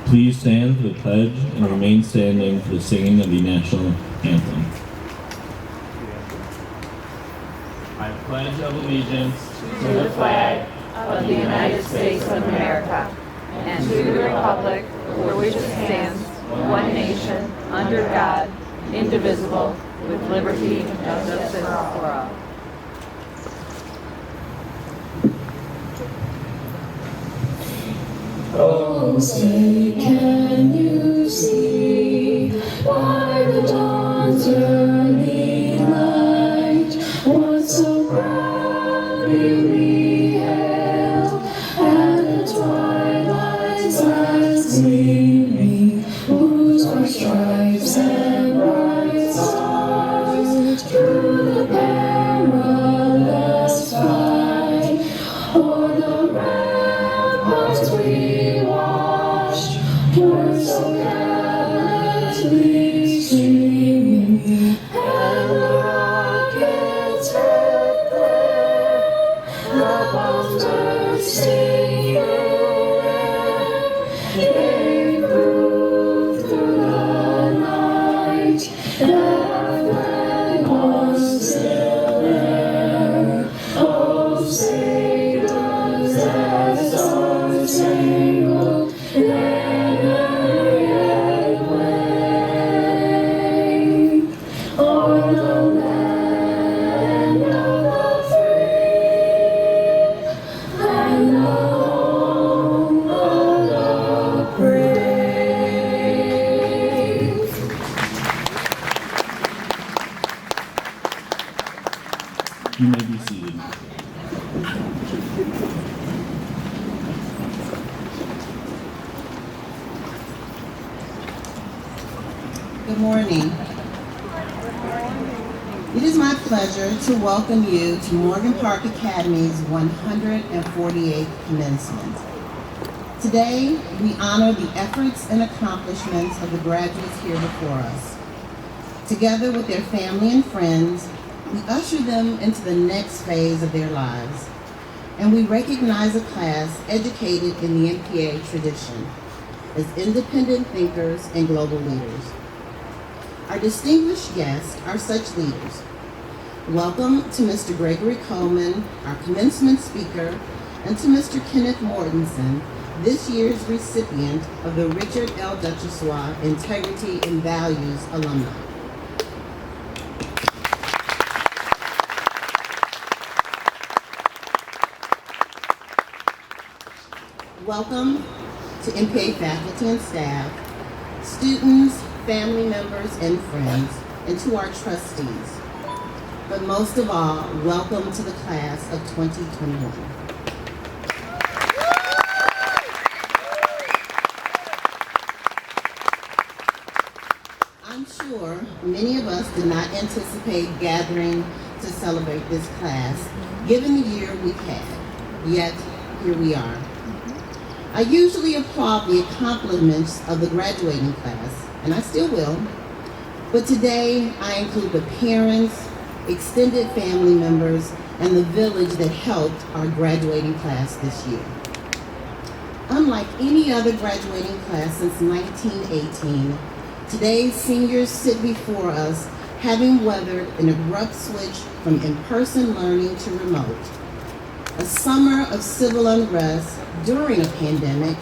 Please stand for the pledge and remain standing for the singing of the National Anthem. I pledge allegiance to the flag of the United States of America and to the republic for which it stands, one nation, under God, indivisible, with liberty and justice for all. Oh, say, can you see by the dawn's early light what so proudly we hailed at the twilight's last gleaming, whose bright stripes and bright stars through the perilous fight o'er the ramparts we watched were so gallantly streaming, and the rockets red glare above bursting air. They proved through the night that our flag was still there. Oh, say does that star-spangled banner yet wave o'er the land of the free and the home of the brave. You may be seated. Good morning. It is my pleasure to welcome you to Morgan Park Academy's 148th commencement. Today, we honor the efforts and accomplishments of the graduates here before us. Together with their family and friends, we usher them into the next phase of their lives, and we recognize a class educated in the MPA tradition as independent thinkers and global leaders. Our distinguished guests are such leaders. Welcome to Mr. Gregory Coleman, our commencement speaker, and to Mr. Kenneth Mortensen, this year's recipient of the Richard L. Duchossois Integrity and Values Alumni. Welcome to MPA faculty and staff, students, family members, and friends, and to our trustees. But most of all, welcome to the class of 2021. I'm sure many of us did not anticipate gathering to celebrate this class, given the year we've had, yet here we are. I usually applaud the accomplishments of the graduating class, and I still will, but today I include the parents, extended family members, and the village that helped our graduating class this year. Unlike any other graduating class since 1918, today's seniors sit before us having weathered an abrupt switch from in-person learning to remote, a summer of civil unrest during a pandemic,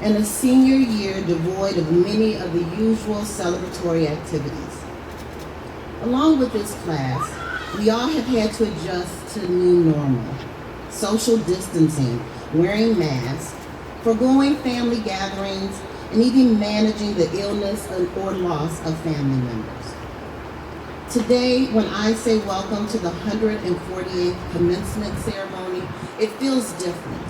and a senior year devoid of many of the usual celebratory activities. Along with this class, we all have had to adjust to the new normal, social distancing, wearing masks, foregoing family gatherings, and even managing the illness or loss of family members. Today, when I say welcome to the 148th commencement ceremony, it feels different.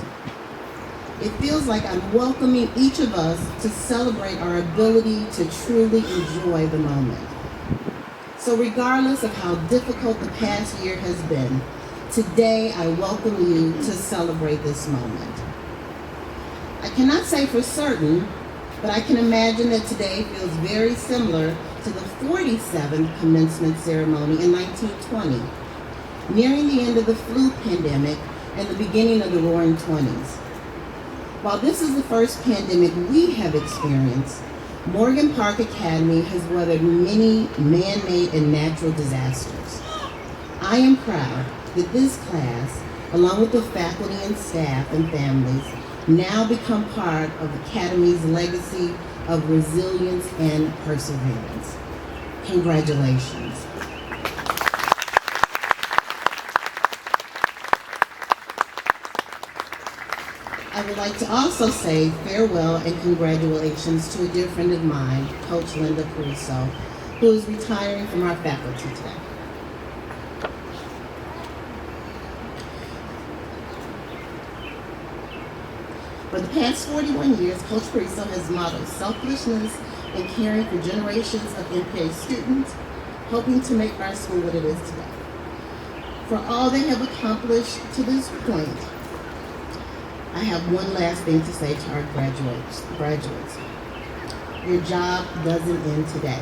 It feels like I'm welcoming each of us to celebrate our ability to truly enjoy the moment. So regardless of how difficult the past year has been, today I welcome you to celebrate this moment. I cannot say for certain, but I can imagine that today feels very similar to the 47th commencement ceremony in 1920, nearing the end of the flu pandemic and the beginning of the Roaring '20s. While this is the first pandemic we have experienced, Morgan Park Academy has weathered many man-made and natural disasters. I am proud that this class, along with the faculty and staff and families, now become part of the Academy's legacy of resilience and perseverance. Congratulations. I would like to also say farewell and congratulations to a dear friend of mine, Coach Linda Caruso, who is retiring from our faculty today. For the past 41 years, Coach Caruso has modeled selflessness and caring for generations of MPA students, hoping to make our school what it is today. For all they have accomplished to this point, I have one last thing to say to our graduates. Your job doesn't end today.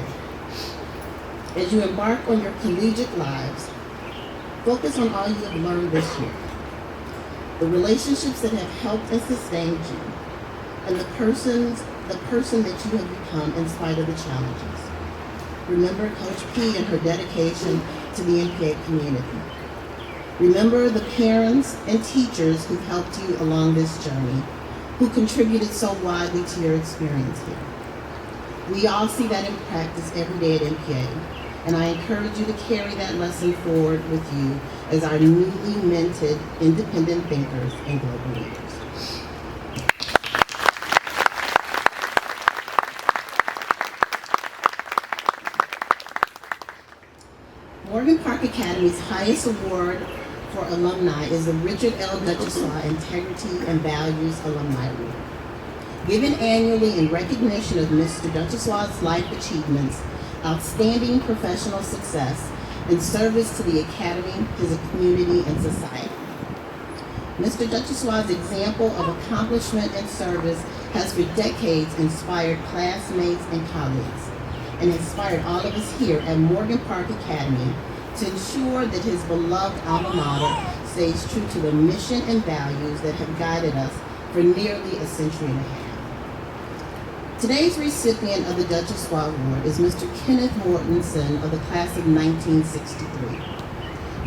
As you embark on your collegiate lives, focus on all you have learned this year, the relationships that have helped and sustained you, and the person that you have become in spite of the challenges. Remember Coach P and her dedication to the MPA community. Remember the parents and teachers who helped you along this journey, who contributed so widely to your experience here. We all see that in practice every day at MPA, and I encourage you to carry that lesson forward with you as our newly minted independent thinkers and global leaders. Morgan Park Academy's highest award for alumni is the Richard L. Duchossois Integrity and Values Alumni Award. Given annually in recognition of Mr. Duchossois' life achievements, outstanding professional success, and service to the Academy, his community, and society. Mr. Duchossois' example of accomplishment and service has for decades inspired classmates and colleagues, and inspired all of us here at Morgan Park Academy to ensure that his beloved alma mater stays true to the mission and values that have guided us for nearly a century and a half. Today's recipient of the Duchossois Award is Mr. Kenneth Mortensen of the class of 1963.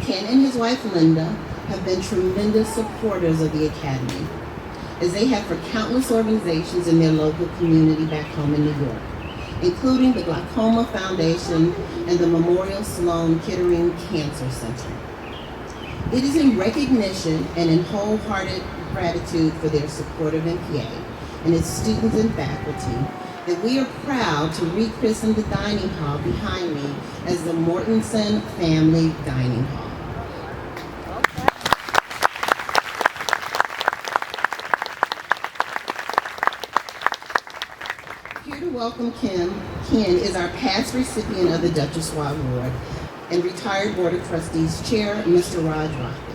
Ken and his wife Linda have been tremendous supporters of the Academy, as they have for countless organizations in their local community back home in New York, including the Glaucoma Foundation and the Memorial Sloan Kettering Cancer Center. It is in recognition and in wholehearted gratitude for their support of MPA and its students and faculty that we are proud to rechristen the dining hall behind me as the Mortensen Family Dining Hall. Here to welcome Ken is our past recipient of the Duchossois Award and retired Board of Trustees Chair, Mr. Raj Rothman.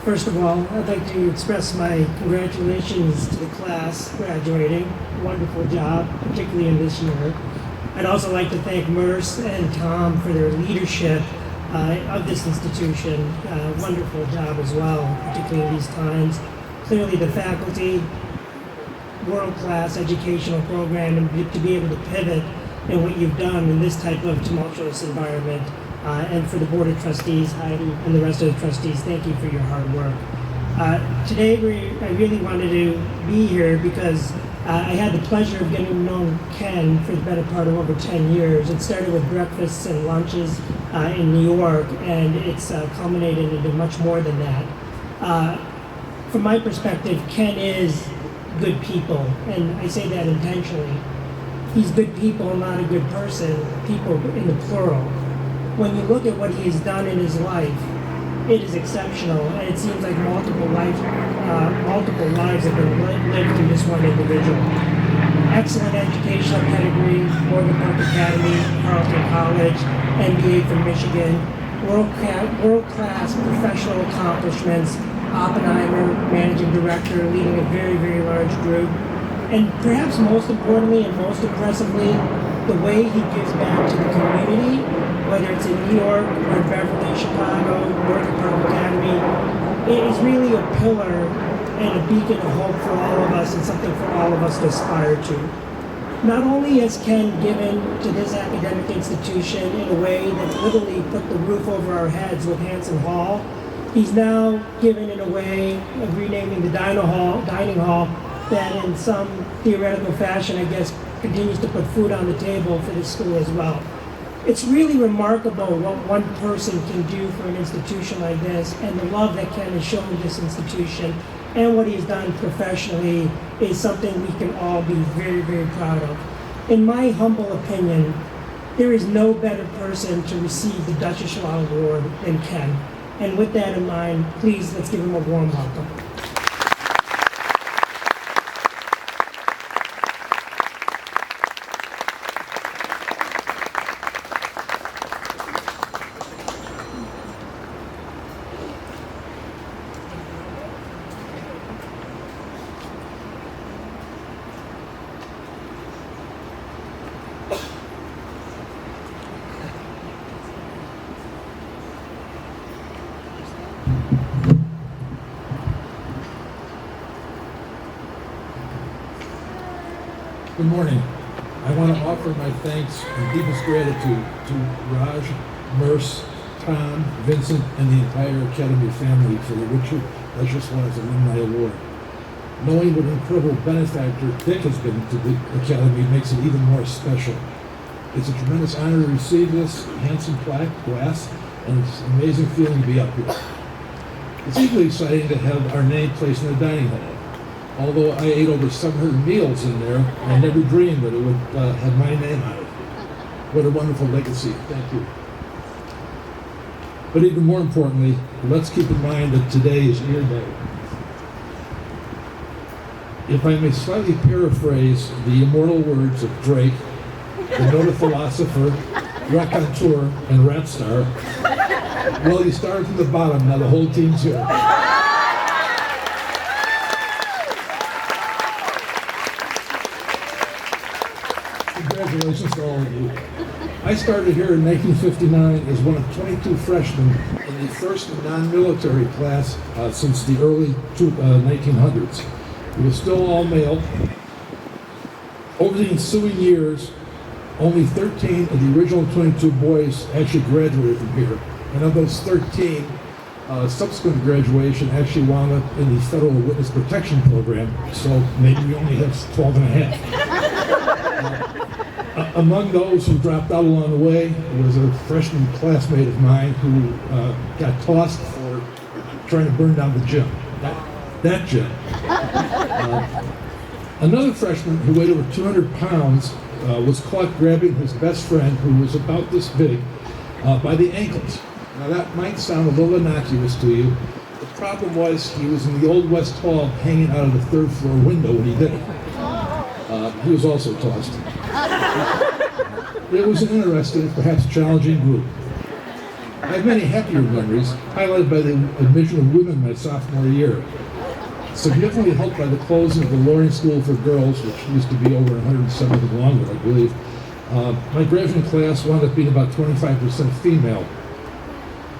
First of all, I'd like to express my congratulations to the class graduating. Wonderful job, particularly in this year. I'd also like to thank Merce and Tom for their leadership of this institution. Wonderful job as well, particularly in these times. Clearly the faculty, world-class educational program, and to be able to pivot in what you've done in this type of tumultuous environment. And for the Board of Trustees, Heidi, and the rest of the trustees, thank you for your hard work. Today, I really wanted to be here because I had the pleasure of getting to know Ken for the better part of over 10 years. It started with breakfasts and lunches in New York, and it's culminated into much more than that. From my perspective, Ken is good people, and I say that intentionally. He's good people, not a good person, people in the plural. When you look at what he has done in his life, it is exceptional, and it seems like multiple lives have been lived through this one individual. Excellent educational pedigree, Morgan Park Academy, Carleton College, MBA from Michigan, world-class professional accomplishments, Oppenheimer, managing director, leading a very, very large group, And perhaps most importantly and most impressively, the way he gives back to the community, whether it's in New York or in Beverly, Chicago, Northern Park Academy, it is really a pillar and a beacon of hope for all of us and something for all of us to aspire to. Not only has Ken given to this academic institution in a way that literally put the roof over our heads with Hanson Hall, he's now given in a way of renaming the dining hall that in some theoretical fashion, I guess, continues to put food on the table for the school as well. It's really remarkable what one person can do for an institution like this, and the love that Ken has shown this institution and what he has done professionally is something we can all be very, very proud of. In my humble opinion, there is no better person to receive the Duchess Law Award than Ken. And with that in mind, please let's give him a warm welcome. Good morning. I want to offer my thanks and deepest gratitude to Raj, Merce, Tom, Vincent, and the entire Academy family for the Richard Lawrence Alumni Award. Knowing what an incredible benefactor Dick has been to the Academy makes it even more special. It's a tremendous honor to receive this handsome plaque, glass, and it's an amazing feeling to be up here. It's equally exciting to have our name placed in the dining hall. Although I ate over 700 meals in there, I never dreamed that it would have my name on it. What a wonderful legacy. Thank you. But even more importantly, let's keep in mind that today is your day. If I may slightly paraphrase the immortal words of Drake, the noted philosopher, raconteur, and rap star, well, you started from the bottom, now the whole team's here. Congratulations to all of you. I started here in 1959 as one of 22 freshmen in the first non-military class since the early 1900s. It was still all male. Over the ensuing years, only 13 of the original 22 boys actually graduated from here. And of those 13, subsequent graduation actually wound up in the Federal Witness Protection Program, so maybe we only have 12 and a half. Among those who dropped out along the way was a freshman classmate of mine who got tossed for trying to burn down the gym. That gym. Another freshman who weighed over 200 pounds was caught grabbing his best friend, who was about this big, by the ankles. Now that might sound a little innocuous to you. The problem was he was in the old West Hall hanging out of the third floor window when he did it. He was also tossed. It was an interesting, perhaps challenging group. I have many happier memories, highlighted by the admission of women my sophomore year. Significantly helped by the closing of the Loring School for Girls, which used to be over 170 longer, I believe. My graduating class wound up being about 25% female.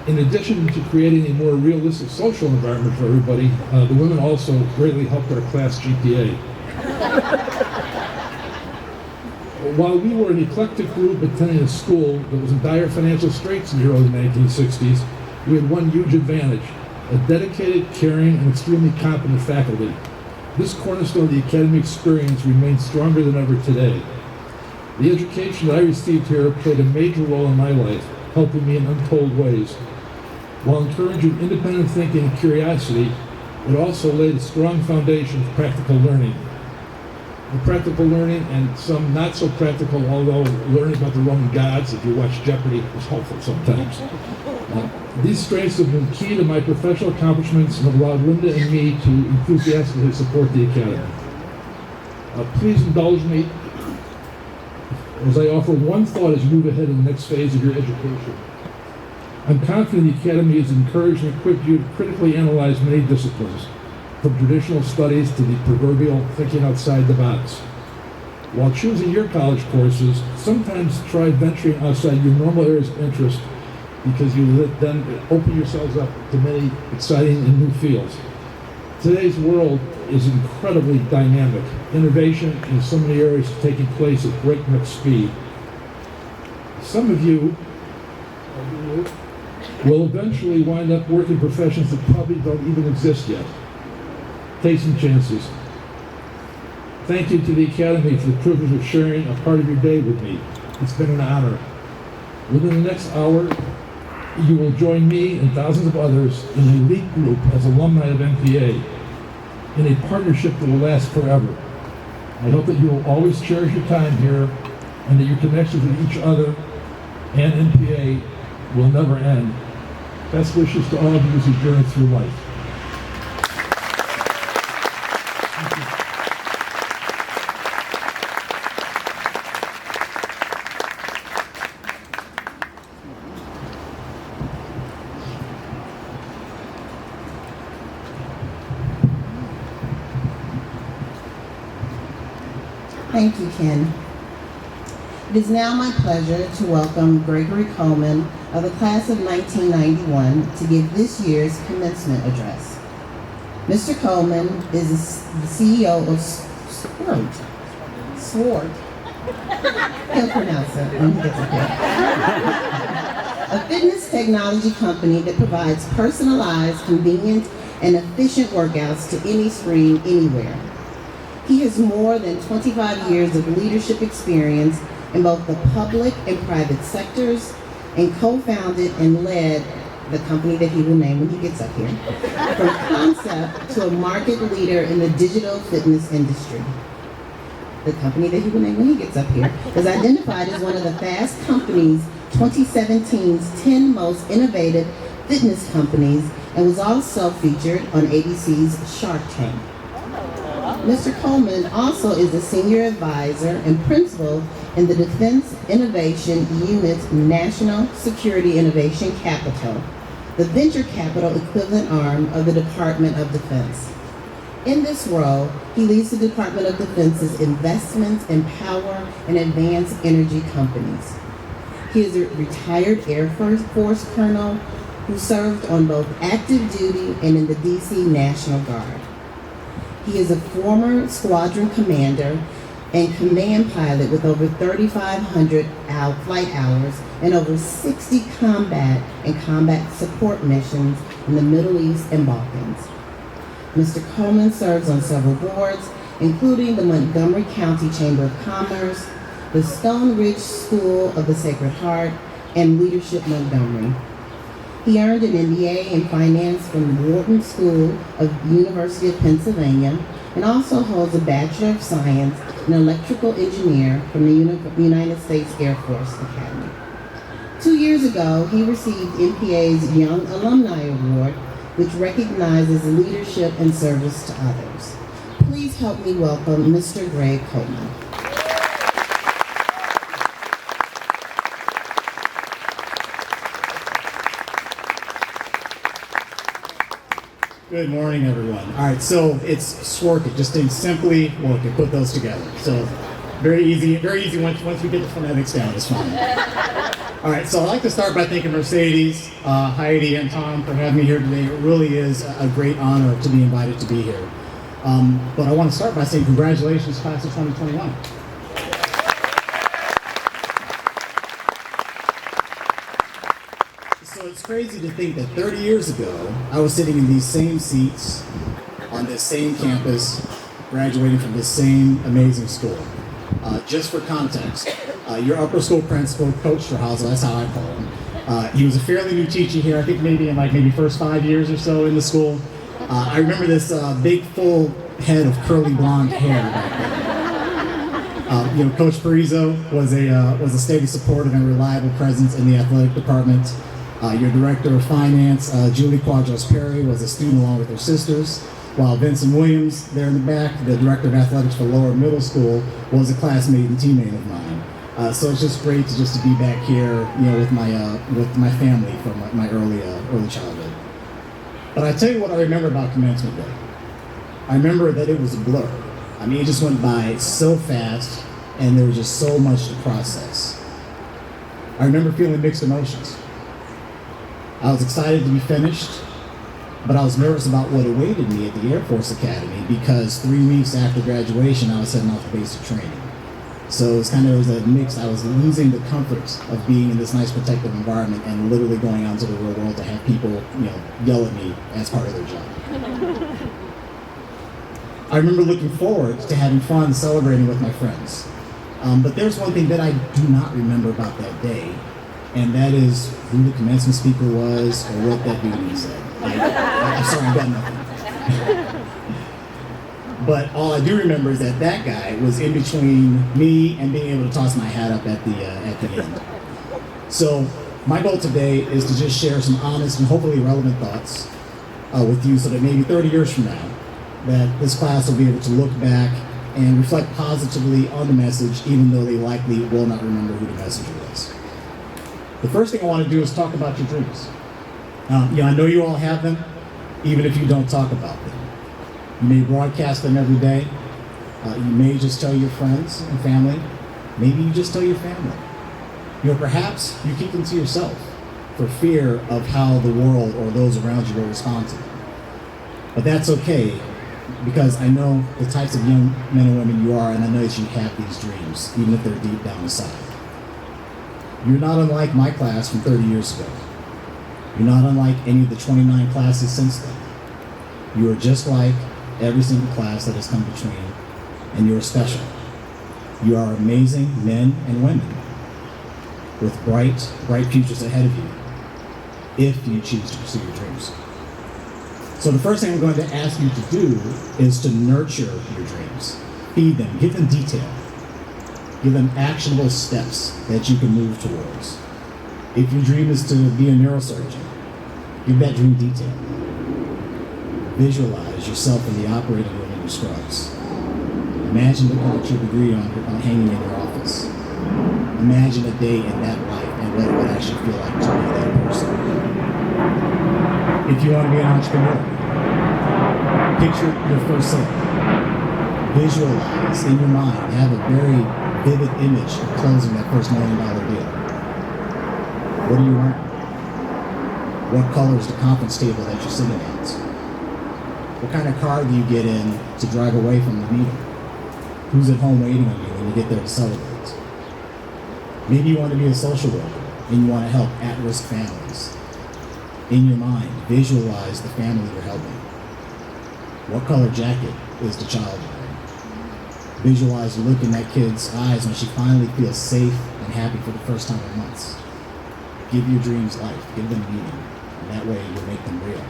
In addition to creating a more realistic social environment for everybody, the women also greatly helped our class GPA. While we were an eclectic group attending a school that was in dire financial straits in the early 1960s, we had one huge advantage: a dedicated, caring, and extremely competent faculty. This cornerstone of the academy experience remains stronger than ever today. The education that I received here played a major role in my life, helping me in untold ways. While encouraging independent thinking and curiosity, it also laid a strong foundation for practical learning. The practical learning and some not so practical, although learning about the Roman gods, if you watch Jeopardy, was helpful sometimes. These strengths have been key to my professional accomplishments and have allowed Linda and me to enthusiastically support the Academy. Please indulge me as I offer one thought as you move ahead in the next phase of your education. I'm confident the Academy has encouraged and equipped you to critically analyze many disciplines. from traditional studies to the proverbial thinking outside the box. While choosing your college courses, sometimes try venturing outside your normal areas of interest because you then open yourselves up to many exciting and new fields. Today's world is incredibly dynamic. Innovation in so many areas is taking place at breakneck speed. Some of you will eventually wind up working professions that probably don't even exist yet. Take some chances. Thank you to the Academy for the privilege of sharing a part of your day with me. It's been an honor. Within the next hour, you will join me and thousands of others in an elite group as alumni of NPA in a partnership that will last forever. I hope that you will always cherish your time here and that your connections with each other and NPA will never end. Best wishes to all of you as you journey through life. Thank you, Ken. It is now my pleasure to welcome Gregory Coleman of the class of 1991 to give this year's commencement address. Mr. Coleman is the CEO of Sword. He'll pronounce it when he gets up here. A fitness technology company that provides personalized, convenient, and efficient workouts to any screen, anywhere. He has more than 25 years of leadership experience in both the public and private sectors, and co-founded and led the company that he will name when he gets up here, from concept to a market leader in the digital fitness industry. The company that he will name when he gets up here was identified as one of the Fast Company's 2017's 10 most innovative fitness companies, and was also featured on ABC's Shark Tank. Mr. Coleman also is a senior advisor and principal in the Defense Innovation Unit's National Security Innovation Capital, the venture capital equivalent arm of the Department of Defense. In this role, he leads the Department of Defense's investments in power and advanced energy companies. He is a retired Air Force colonel who served on both active duty and in the DC National Guard. He is a former squadron commander and command pilot with over 3,500 flight hours and over 60 combat and combat support missions in the Middle East and Balkans. Mr. Coleman serves on several boards, including the Montgomery County Chamber of Commerce, the Stone Ridge School of the Sacred Heart, and Leadership Montgomery. He earned an MBA in finance from the Wharton School of the University of Pennsylvania, and also holds a Bachelor of Science in Electrical Engineer from the United States Air Force Academy. 2 years ago, he received NPA's Young Alumni Award, which recognizes leadership and service to others. Please help me welcome Mr. Greg Coleman. Good morning, everyone. All right, so it's SWORK it, just means simply work it, put those together. So very easy once we get the phonetics down, it's fine. All right, so I'd like to start by thanking Mercedes, Heidi, and Tom for having me here today. It really is a great honor to be invited to be here. But I want to start by saying congratulations, class of 2021. So it's crazy to think that 30 years ago, I was sitting in these same seats on this same campus, graduating from this same amazing school. Just for context, your upper school principal, Coach Strahaza, that's how I call him. He was a fairly new teacher here, I think maybe in maybe first 5 years or so in the school. I remember this big full head of curly blonde hair back then. Coach Parizzo was a steady, supportive, and reliable presence in the athletic department. Your director of finance, Julie Quadros Perry, was a student along with her sisters, while Vincent Williams, there in the back, the director of athletics for Lower Middle School, was a classmate and teammate of mine. So it's just great to be back here, with my family from my early childhood. But I tell you what I remember about Commencement Day. I remember that it was a blur. I mean, it just went by so fast, and there was just so much to process. I remember feeling mixed emotions. I was excited to be finished, but I was nervous about what awaited me at the Air Force Academy because 3 weeks after graduation, I was heading off to basic training. So it was a mix. I was losing the comfort of being in this nice protective environment and literally going out into the real world to have people, yell at me as part of their job. I remember looking forward to having fun celebrating with my friends. But there's one thing that I do not remember about that day, and that is who the commencement speaker was or what that dude said. I'm sorry, I got nothing. But all I do remember is that guy was in between me and being able to toss my hat up at the end. So my goal today is to just share some honest and hopefully relevant thoughts with you so that maybe 30 years from now, that this class will be able to look back and reflect positively on the message, even though they likely will not remember who the messenger was. The first thing I want to do is talk about your dreams. I know you all have them, even if you don't talk about them. You may broadcast them every day. You may just tell your friends and family. Maybe you just tell your family. Perhaps you keep them to yourself for fear of how the world or those around you will respond to them. But that's okay, because I know the types of young men and women you are, and I know that you have these dreams, even if they're deep down inside. You're not unlike my class from 30 years ago. You're not unlike any of the 29 classes since then. You are just like every single class that has come between, and you're special. You are amazing men and women with bright futures ahead of you if you choose to pursue your dreams. So the first thing I'm going to ask you to do is to nurture your dreams. Feed them, give them detail. Give them actionable steps that you can move towards. If your dream is to be a neurosurgeon, give that dream detail. Visualize yourself in the operating room in your scrubs. Imagine looking at your degree on hanging in your office. Imagine a day in that light and what it would actually feel like to be that person. If you want to be an entrepreneur, picture your first sale. Visualize in your mind, have a very vivid image of closing that first $1 million deal. What are you wearing? What color is the conference table that you're sitting at? What kind of car do you get in to drive away from the meeting? Who's at home waiting on you when you get there to celebrate? Maybe you want to be a social worker and you want to help at-risk families. In your mind, visualize the family you're helping. What color jacket is the child wearing? Visualize the look in that kid's eyes when she finally feels safe and happy for the first time in months. Give your dreams life, give them meaning, and that way you'll make them real.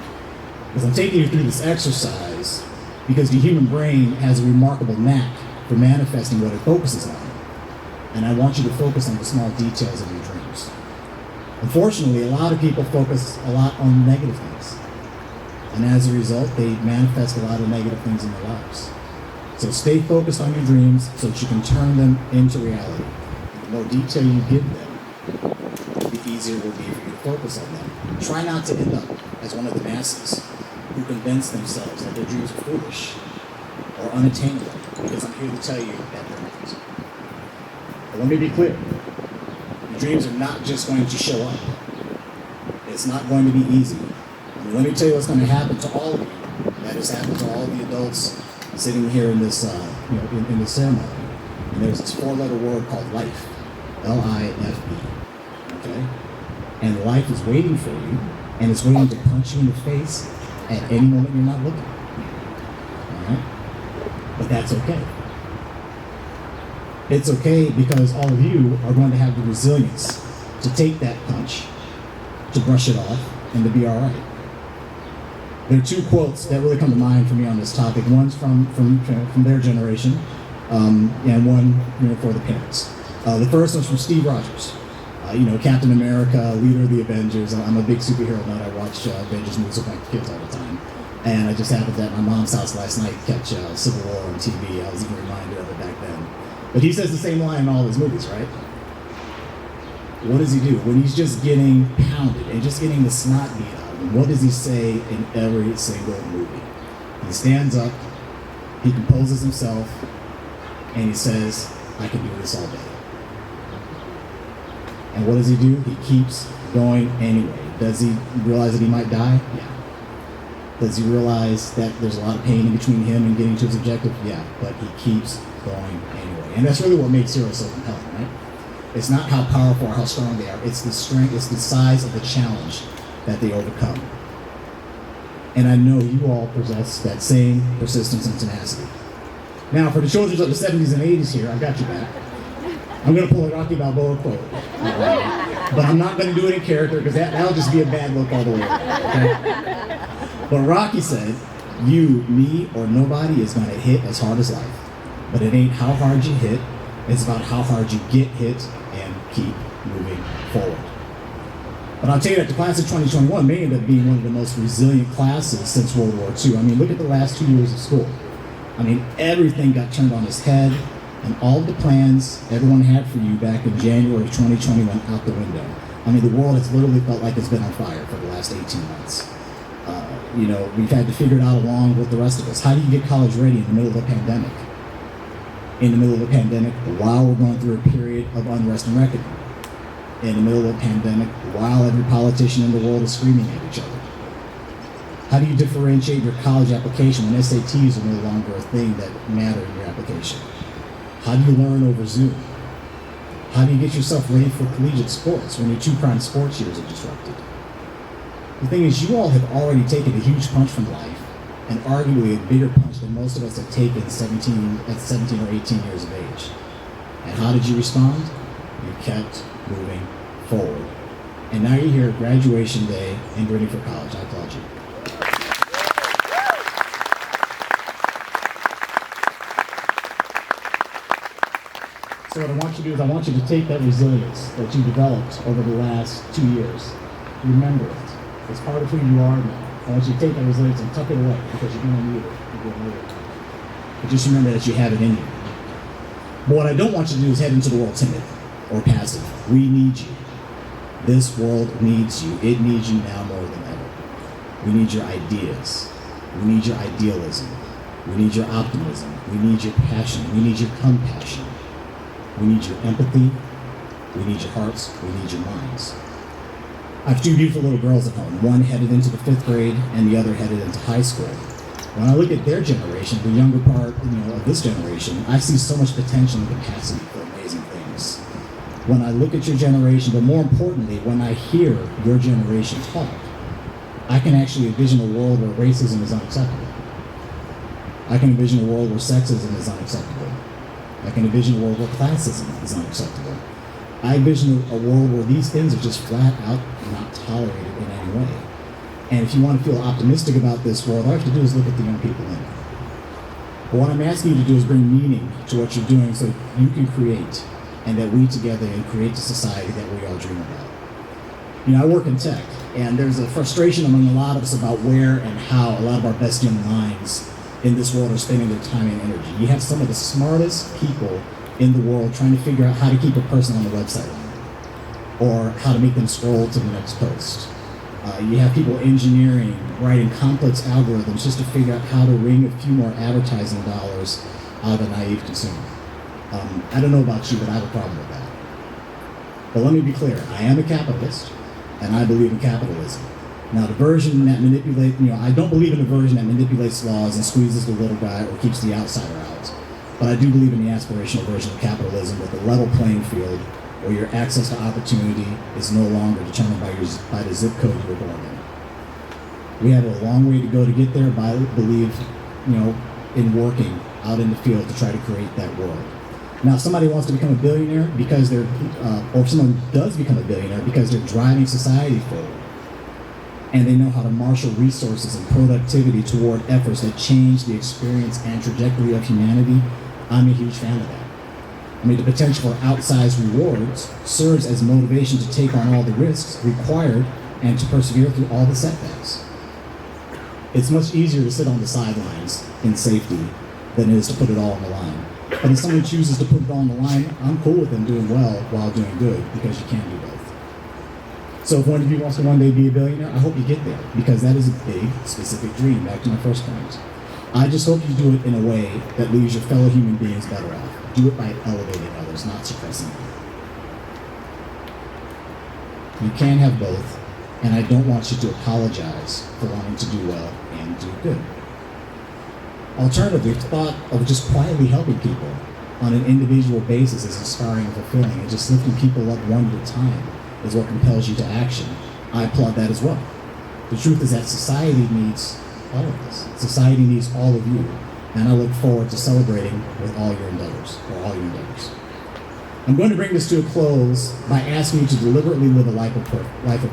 Because I'm taking you through this exercise because the human brain has a remarkable knack for manifesting what it focuses on. And I want you to focus on the small details of your dreams. Unfortunately, a lot of people focus a lot on negative things. And as a result, they manifest a lot of negative things in their lives. So stay focused on your dreams so that you can turn them into reality. The more detail you give them, the easier it will be for you to focus on them. Try not to end up as one of the masses who convince themselves that their dreams are foolish or unattainable, because I'm here to tell you that they're not. But let me be clear. Your dreams are not just going to show up. It's not going to be easy. Let me tell you what's going to happen to all of you. That has happened to all the adults sitting here in this, in this ceremony. And there's this 4-letter word called life, L-I-F-E. Okay, and life is waiting for you, and it's waiting to punch you in the face at any moment you're not looking. All right, but that's okay. It's okay because all of you are going to have the resilience to take that punch, to brush it off, and to be all right. There are 2 quotes that really come to mind for me on this topic. One's from their generation, and one for the parents. The first one's from Steve Rogers. Captain America, leader of the Avengers. I'm a big superhero nut. I watch Avengers movies with my kids all the time. And I just happened at my mom's house last night to catch Civil War on TV. I was even reminded of it back then. But he says the same line in all his movies, right? What does he do? When he's just getting pounded and just getting the snot beat out of him, what does he say in every single movie? He stands up He composes himself, and he says, I can do this all day. And what does he do? He keeps going anyway. Does he realize that he might die? Yeah. Does he realize that there's a lot of pain in between him and getting to his objective? Yeah, but he keeps going anyway. And that's really what makes heroes so compelling, right? It's not how powerful or how strong they are. It's the strength, it's the size of the challenge that they overcome. And I know you all possess that same persistence and tenacity. Now, for the children of the 70s and 80s here, I got you back. I'm going to pull a Rocky Balboa quote. But I'm not going to do it in character because that'll just be a bad look all the way. Okay? But Rocky said, you, me, or nobody is going to hit as hard as life. But it ain't how hard you hit, it's about how hard you get hit and keep moving forward. But I'll tell you that the class of 2021 may end up being one of the most resilient classes since World War II. I mean, look at the last 2 years of school. I mean, everything got turned on its head, and all the plans everyone had for you back in January of 2020 went out the window. I mean, the world has literally felt like it's been on fire for the last 18 months. We've had to figure it out along with the rest of us. How do you get college ready in the middle of a pandemic? In the middle of a pandemic, while we're going through a period of unrest and reckoning. In the middle of a pandemic, while every politician in the world is screaming at each other. How do you differentiate your college application when SATs are no longer a thing that matter in your application? How do you learn over Zoom? How do you get yourself ready for collegiate sports when your 2 prime sports years are disrupted? The thing is, you all have already taken a huge punch from life, and arguably a bigger punch than most of us have taken at 17 or 18 years of age. And how did you respond? You kept moving forward. And now you're here at graduation day and ready for college. I applaud you. So what I want you to do is I want you to take that resilience that you developed over the last 2 years. Remember it. It's part of who you are now. I want you to take that resilience and tuck it away because you're going to need it. You're going to need it. But just remember that you have it in you. But what I don't want you to do is head into the world timid or passive. We need you. This world needs you. It needs you now more than ever. We need your ideas. We need your idealism. We need your optimism. We need your passion. We need your compassion. We need your empathy. We need your hearts. We need your minds. I have 2 beautiful little girls at home. One headed into the 5th grade and the other headed into high school. When I look at their generation, the younger part of this generation, I see so much potential and capacity for amazing things. When I look at your generation, but more importantly, when I hear your generation talk, I can actually envision a world where racism is unacceptable. I can envision a world where sexism is unacceptable. I can envision a world where classism is unacceptable. I envision a world where these things are just flat out not tolerated in any way. And if you want to feel optimistic about this world, all you have to do is look at the young people in it. But what I'm asking you to do is bring meaning to what you're doing so you can create, and that we together can create the society that we all dream about. I work in tech, and there's a frustration among a lot of us about where and how a lot of our best young minds in this world are spending their time and energy. You have some of the smartest people in the world trying to figure out how to keep a person on the website or how to make them scroll to the next post. You have people engineering, writing complex algorithms just to figure out how to wring a few more advertising dollars out of a naive consumer. I don't know about you, but I have a problem with that. But let me be clear, I am a capitalist, and I believe in capitalism. Now, the version that manipulates, I don't believe in the version that manipulates laws and squeezes the little guy or keeps the outsider out. But I do believe in the aspirational version of capitalism with a level playing field where your access to opportunity is no longer determined by the zip code you were born in. We have a long way to go to get there, but I believe, in working out in the field to try to create that world. Now, if somebody wants to become a billionaire because they're, or someone does become a billionaire because they're driving society forward, and they know how to marshal resources and productivity toward efforts that change the experience and trajectory of humanity, I'm a huge fan of that. The potential for outsized rewards serves as motivation to take on all the risks required and to persevere through all the setbacks. It's much easier to sit on the sidelines in safety than it is to put it all on the line. But if someone chooses to put it all on the line, I'm cool with them doing well while doing good, because you can't do both. So if one of you wants to one day be a billionaire, I hope you get there, because that is a big, specific dream, back to my first point. I just hope you do it in a way that leaves your fellow human beings better off. Do it by elevating others, not suppressing them. You can have both, and I don't want you to apologize for wanting to do well and do good. Alternatively, the thought of just quietly helping people on an individual basis is inspiring and fulfilling, and just lifting people up one at a time is what compels you to action. I applaud that as well. The truth is that society needs all of us. Society needs all of you, and I look forward to celebrating with all your endeavors. I'm going to bring this to a close by asking you to deliberately live a life of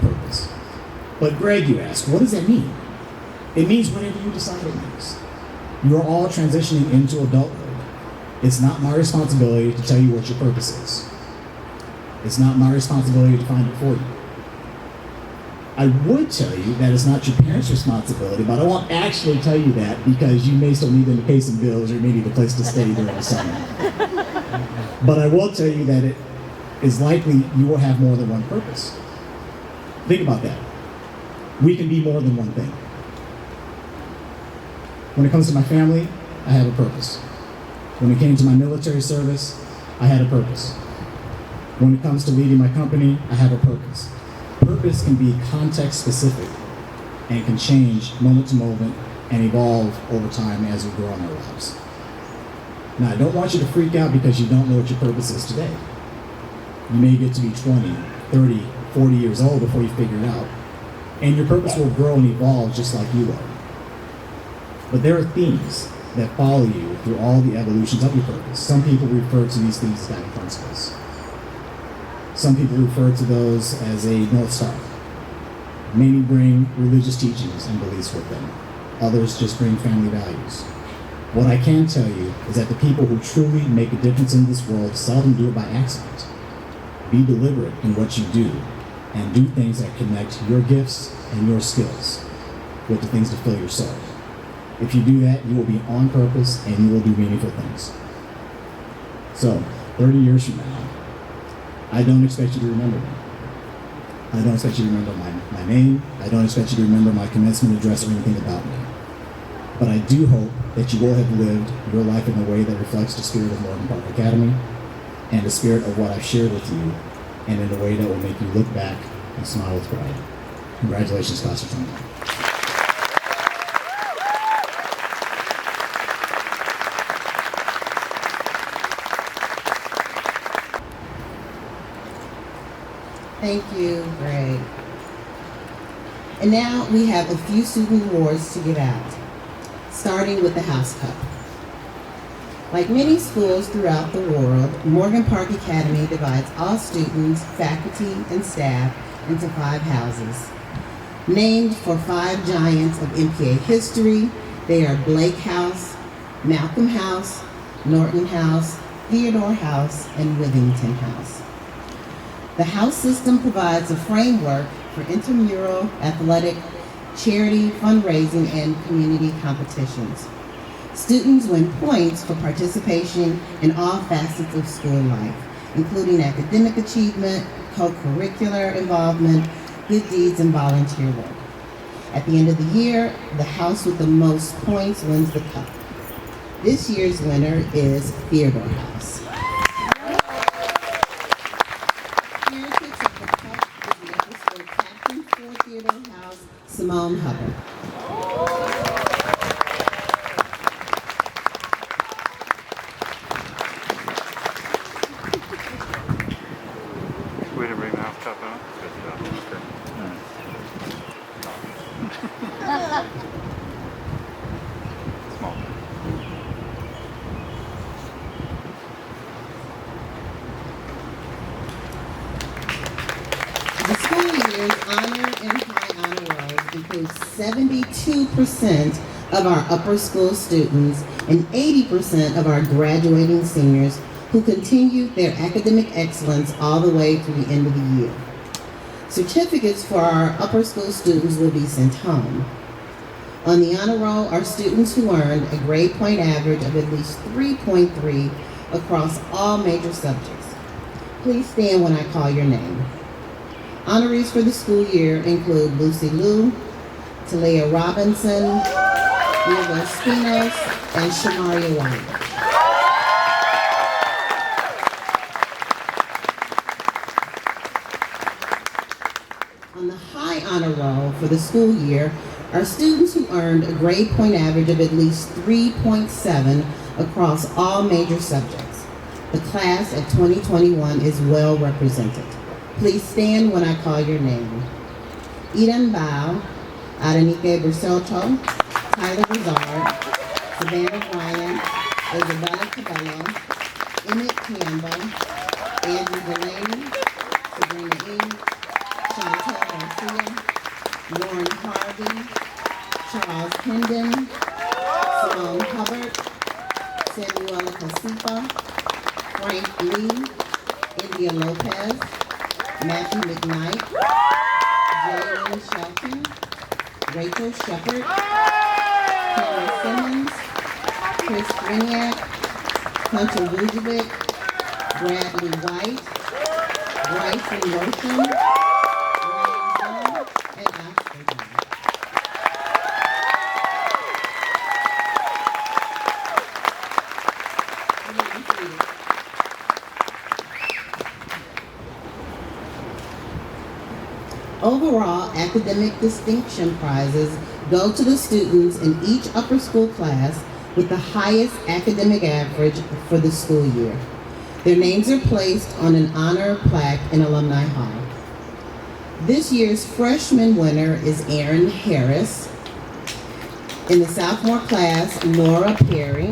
purpose. But Greg, you ask, what does that mean? It means whatever you decide it means. You are all transitioning into adulthood. It's not my responsibility to tell you what your purpose is. It's not my responsibility to find it for you. I would tell you that it's not your parents' responsibility, but I won't actually tell you that because you may still need them to pay some bills or you may need a place to stay during the summer. But I will tell you that it is likely you will have more than one purpose. Think about that. We can be more than one thing. When it comes to my family, I have a purpose. When it came to my military service, I had a purpose. When it comes to leading my company, I have a purpose. Purpose can be context specific and can change moment to moment and evolve over time as we grow in our lives. Now, I don't want you to freak out because you don't know what your purpose is today. You may get to be 20, 30, 40 years old before you figure it out, and your purpose will grow and evolve just like you are. But there are themes that follow you through all the evolutions of your purpose. Some people refer to these themes as guiding principles. Some people refer to those as a North Star. Many bring religious teachings and beliefs with them. Others just bring family values. What I can tell you is that the people who truly make a difference in this world seldom do it by accident. Be deliberate in what you do and do things that connect your gifts and your skills with the things that fill your soul. If you do that, you will be on purpose and you will do meaningful things. So, 30 years from now, I don't expect you to remember me. I don't expect you to remember my name. I don't expect you to remember my commencement address or anything about me. But I do hope that you will have lived your life in a way that reflects the spirit of Morgan Park Academy and the spirit of what I've shared with you, and in a way that will make you look back and smile with pride. Congratulations, Class of 21. Thank you, Greg. And now we have a few student awards to give out, starting with the House Cup. Like many schools throughout the world, Morgan Park Academy divides all students, faculty, and staff into 5 houses. Named for 5 giants of MPA history, they are Blake House, Malcolm House, Norton House, Theodore House, and Withington House. The house system provides a framework for intramural, athletic, charity, fundraising, and community competitions. Students win points for participation in all facets of school life, including academic achievement, co-curricular involvement, good deeds, and volunteer work. At the end of the year, the house with the most points wins the cup. This year's winner is Theodore House. Simone Hubbard. Way to bring the house cup out. Good job. Okay. Small. The school year's honor and high honor rolls include 72% of our upper school students and 80% of our graduating seniors who continued their academic excellence all the way through the end of the year. Certificates for our upper school students will be sent home. On the honor roll are students who earned a grade point average of at least 3.3 across all major subjects. Please stand when I call your name. Honorees for the school year include Lucy Liu, Talia Robinson, Diego Espinos, and Shamaria White. On the high honor roll for the school year are students who earned a grade point average of at least 3.7 across all major subjects. The class of 2021 is well represented. Please stand when I call your name. Eden Bao, Adenike Bersoto, Tyler Brizard, Savannah Bryant, Isabella Cabello, Emmett Campbell, Andrew Delaney, Sabrina Ing, Chantel Garcia, Lauren Harvey, Charles Hendon, Simone Hubbard, Samuela Casipa, Frank Lee, India Lopez, Matthew Mcknight, Jalen Shelton, Rachel Shepard, Karen Simmons, Chris Griniak, Hunter Vujovic, Bradley White, Bryson Rosham, Ryan Bell, and Oscar Bell. Overall, academic distinction prizes go to the students in each upper school class with the highest academic average for the school year. Their names are placed on an honor plaque in Alumni Hall. This year's freshman winner is Aaron Harris. In the sophomore class, Laura Perry.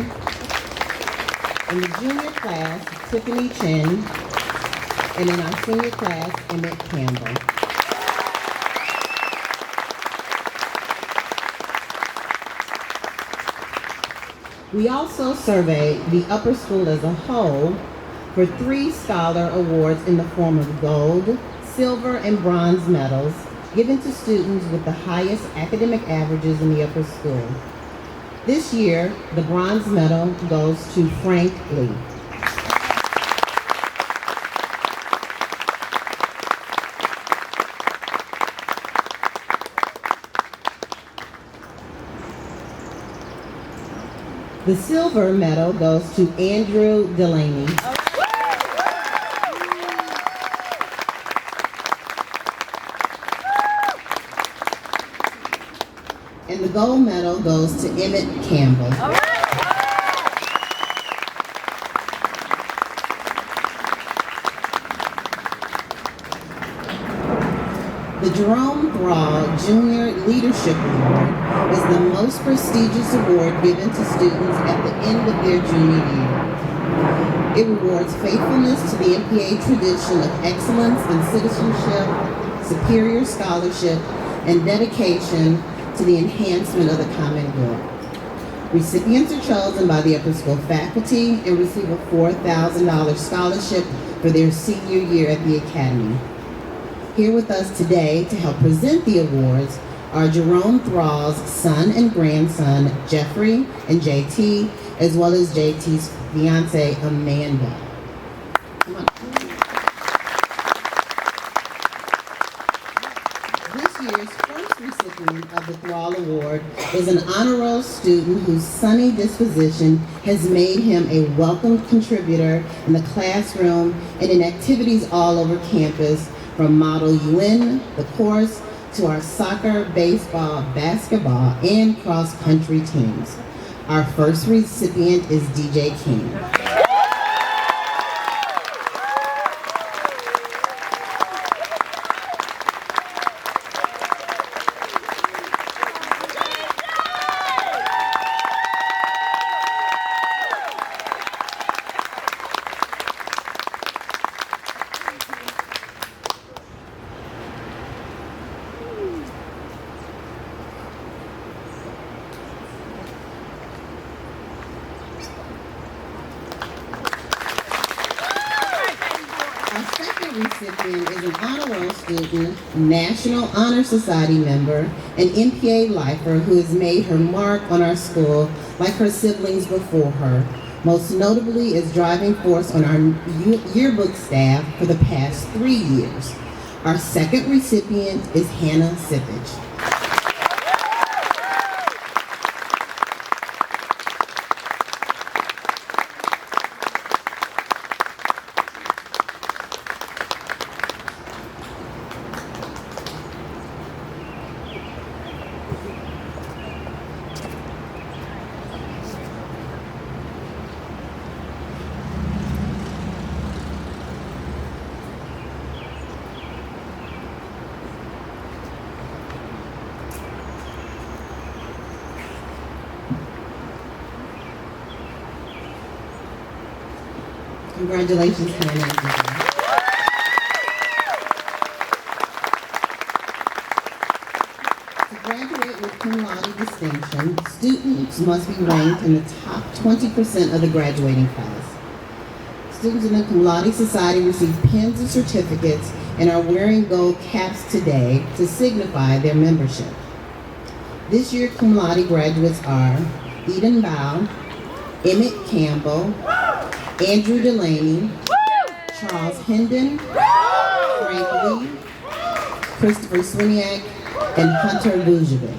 In the junior class, Tiffany Chen. And in our senior class, Emmett Campbell. We also surveyed the upper school as a whole for 3 scholar awards in the form of gold, silver, and bronze medals given to students with the highest academic averages in the upper school. This year, the bronze medal goes to Frank Lee. The silver medal goes to Andrew Delaney. And the gold medal goes to Emmett Campbell. The Jerome Brawl Junior Leadership Award is the most prestigious award given to students at the end of their junior year. It rewards faithfulness to the MPA tradition of excellence in citizenship, superior scholarship, and dedication to the enhancement of the common good. Recipients are chosen by the upper school faculty and receive a $4,000 scholarship for their senior year at the academy. Here with us today to help present the awards are Jerome Thrall's son and grandson, Jeffrey and JT, as well as JT's fiance, Amanda. Come on. This year's first recipient of the Thrall Award is an honor roll student whose sunny disposition has made him a welcome contributor in the classroom and in activities all over campus, from Model UN, the course, to our soccer, baseball, basketball, and cross-country teams. Our first recipient is DJ King. Recipient is an honor roll student, National Honor Society member, and MPA lifer who has made her mark on our school like her siblings before her. Most notably is driving force on our yearbook staff for the past 3 years. Our second recipient is Hannah Sippage. Congratulations, Hannah and Jerome. To graduate with cum laude distinction, students must be ranked in the top 20% of the graduating class. Students in the Cum Laude Society receive pins and certificates and are wearing gold caps today to signify their membership. This year, cum laude graduates are Eden Bow, Emmett Campbell, Andrew Delaney, Charles Hendon, Frank Lee, Christopher Swiniak, and Hunter Vujovic.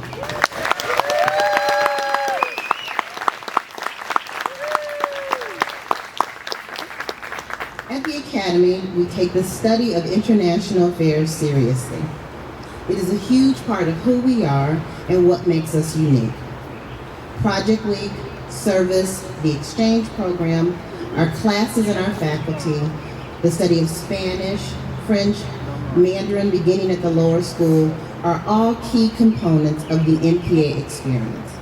At the Academy, we take the study of international affairs seriously. It is a huge part of who we are and what makes us unique. Project Week, service, the exchange program, our classes and our faculty, the study of Spanish, French, Mandarin beginning at the lower school are all key components of the MPA experience.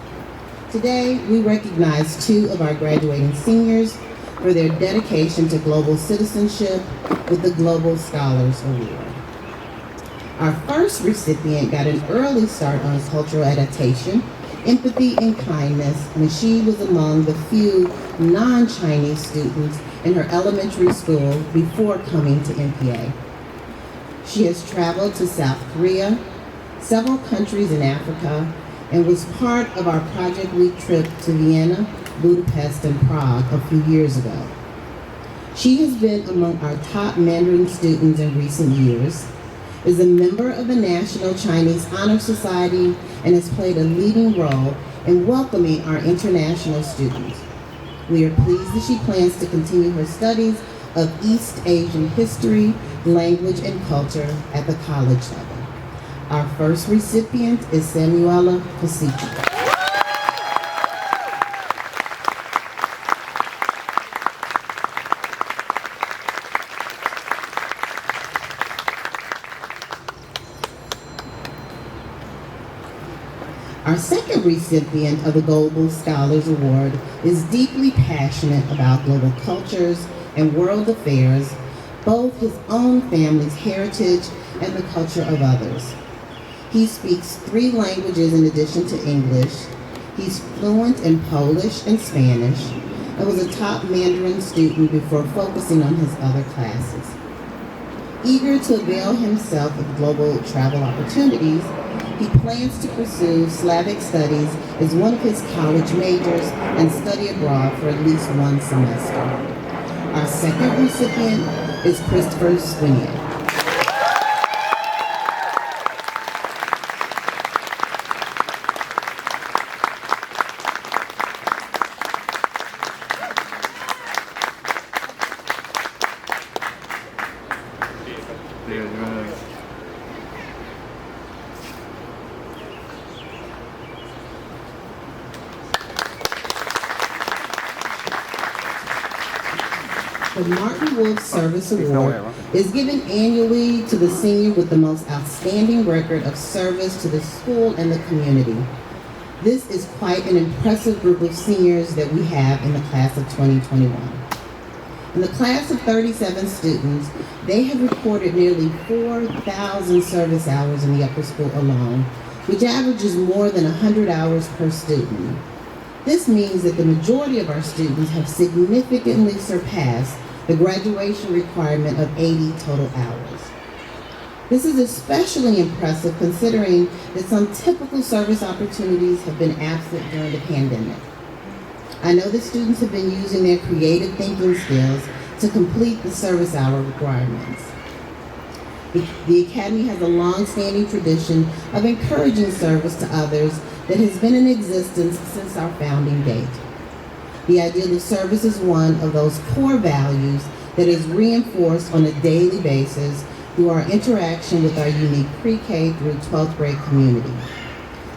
Today, we recognize 2 of our graduating seniors for their dedication to global citizenship with the Global Scholars Award. Our first recipient got an early start on cultural adaptation, empathy, and kindness when she was among the few non-Chinese students in her elementary school before coming to MPA. She has traveled to South Korea, several countries in Africa, and was part of our Project Week trip to Vienna, Budapest, and Prague a few years ago. She has been among our top Mandarin students in recent years, is a member of the National Chinese Honor Society, and has played a leading role in welcoming our international students. We are pleased that she plans to continue her studies of East Asian history, language, and culture at the college level. Our first recipient is Samuela Pasichi. Our second recipient of the Global Scholars Award is deeply passionate about global cultures and world affairs, both his own family's heritage and the culture of others. He speaks 3 languages in addition to English. He's fluent in Polish and Spanish, and was a top Mandarin student before focusing on his other classes. Eager to avail himself of global travel opportunities, he plans to pursue Slavic studies as one of his college majors and study abroad for at least 1 semester. Our second recipient is Christopher Swiniak. The Martin Wolf Service Award is given annually to the senior with the most outstanding record of service to the school and the community. This is quite an impressive group of seniors that we have in the class of 2021. In the class of 37 students, they have recorded nearly 4,000 service hours in the upper school alone, which averages more than 100 hours per student. This means that the majority of our students have significantly surpassed the graduation requirement of 80 total hours. This is especially impressive considering that some typical service opportunities have been absent during the pandemic. I know that students have been using their creative thinking skills to complete the service hour requirements. The Academy has a long-standing tradition of encouraging service to others that has been in existence since our founding date. The ideal of service is one of those core values that is reinforced on a daily basis through our interaction with our unique pre-K through 12th grade community.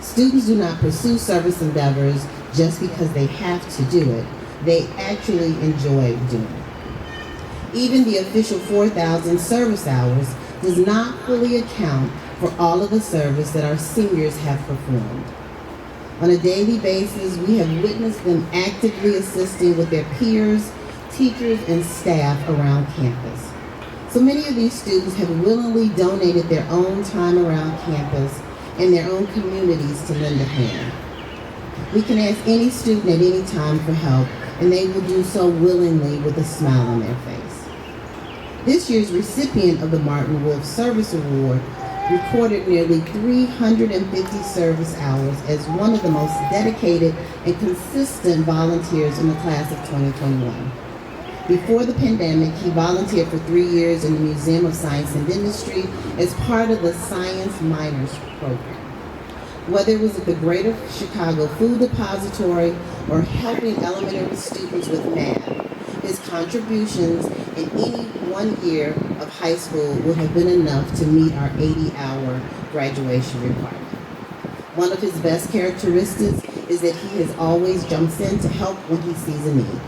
Students do not pursue service endeavors just because they have to do it. They actually enjoy doing it. Even the official 4,000 service hours does not fully account for all of the service that our seniors have performed. On a daily basis, we have witnessed them actively assisting with their peers, teachers, and staff around campus. So many of these students have willingly donated their own time around campus and their own communities to lend a hand. We can ask any student at any time for help, and they will do so willingly with a smile on their face. This year's recipient of the Martin Wolf Service Award recorded nearly 350 service hours as one of the most dedicated and consistent volunteers in the class of 2021. Before the pandemic, he volunteered for 3 years in the Museum of Science and Industry as part of the Science Minors program. Whether it was at the Greater Chicago Food Depository or helping elementary students with math, his contributions in any 1 year of high school would have been enough to meet our 80-hour graduation requirement. One of his best characteristics is that he has always jumps in to help when he sees a need.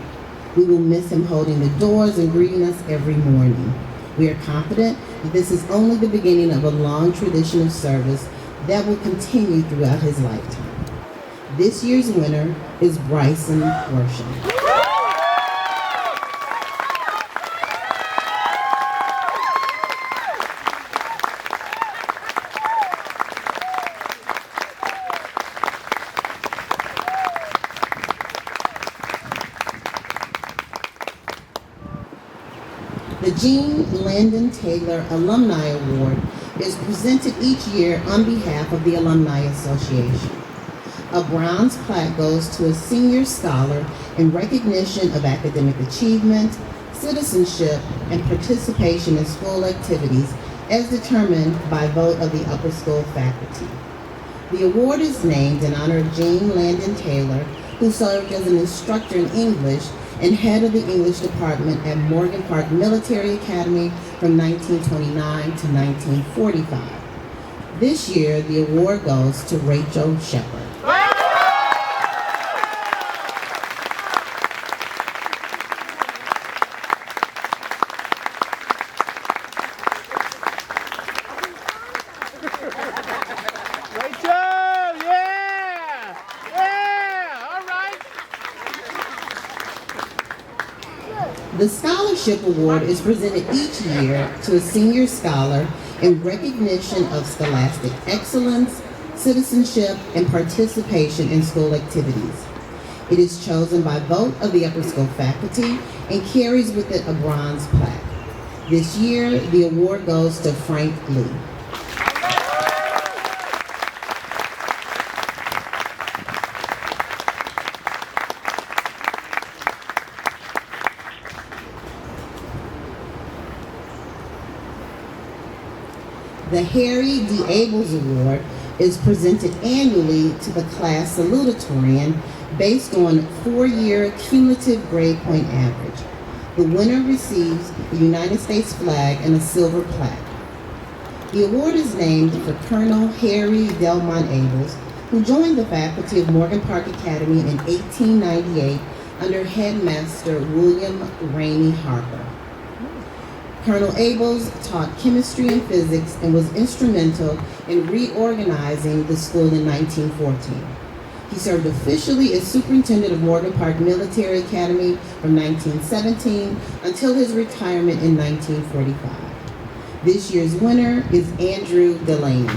We will miss him holding the doors and greeting us every morning. We are confident that this is only the beginning of a long tradition of service that will continue throughout his lifetime. This year's winner is Bryson Worsham. The Jean Landon Taylor Alumni Award is presented each year on behalf of the Alumni Association. A bronze plaque goes to a senior scholar in recognition of academic achievement, citizenship, and participation in school activities as determined by vote of the upper school faculty. The award is named in honor of Jean Landon Taylor, who served as an instructor in English and head of the English department at Morgan Park Military Academy from 1929 to 1945. This year, the award goes to Rachel Shepard. The Scholarship Award is presented each year to a senior scholar in recognition of scholastic excellence, citizenship, and participation in school activities. It is chosen by vote of the upper school faculty and carries with it a bronze plaque. This year, the award goes to Frank Lee. The Harry D. Abels Award is presented annually to the class salutatorian based on 4-year cumulative grade point average. The winner receives the United States flag and a silver plaque. The award is named for Colonel Harry Delmont Abels, who joined the faculty of Morgan Park Academy in 1898 under headmaster William Rainey Harper. Colonel Abels taught chemistry and physics and was instrumental in reorganizing the school in 1914. He served officially as superintendent of Morgan Park Military Academy from 1917 until his retirement in 1945. This year's winner is Andrew Delaney.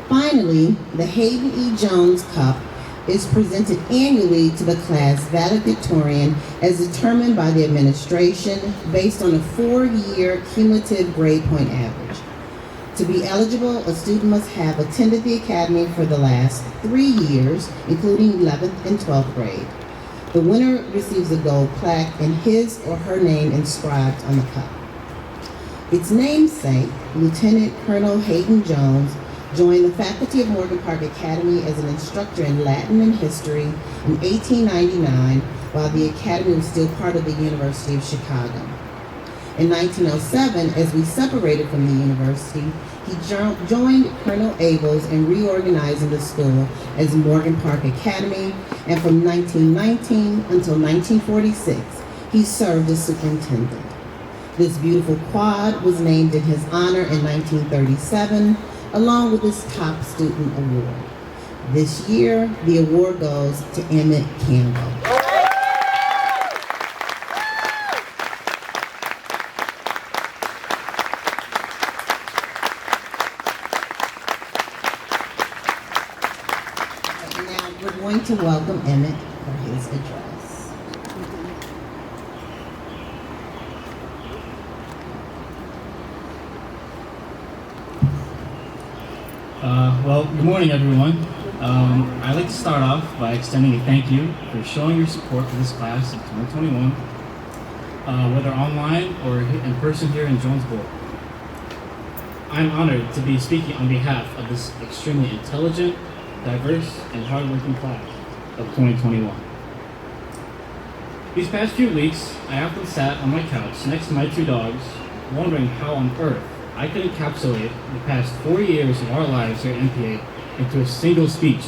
Finally, the Hayden E. Jones Cup is presented annually to the class valedictorian as determined by the administration based on a 4-year cumulative grade point average. To be eligible, a student must have attended the academy for the last 3 years, including 11th and 12th grade. The winner receives a gold plaque and his or her name inscribed on the cup. Its namesake, Lieutenant Colonel Hayden Jones, joined the faculty of Morgan Park Academy as an instructor in Latin and history in 1899 while the academy was still part of the University of Chicago. In 1907, as we separated from the university, he joined Colonel Abels in reorganizing the school as Morgan Park Academy, and from 1919 until 1946, he served as superintendent. This beautiful quad was named in his honor in 1937, along with his top student award. This year, the award goes to Emmett Campbell. Now we're going to welcome Emmett for his address. Well, good morning, everyone. I'd like to start off by extending a thank you for showing your support for this class of 2021, whether online or in person here in Jonesboro. I'm honored to be speaking on behalf of this extremely intelligent, diverse, and hardworking class of 2021. These past few weeks, I often sat on my couch next to my two dogs, wondering how on earth I could encapsulate the past 4 years of our lives here at MPA into a single speech.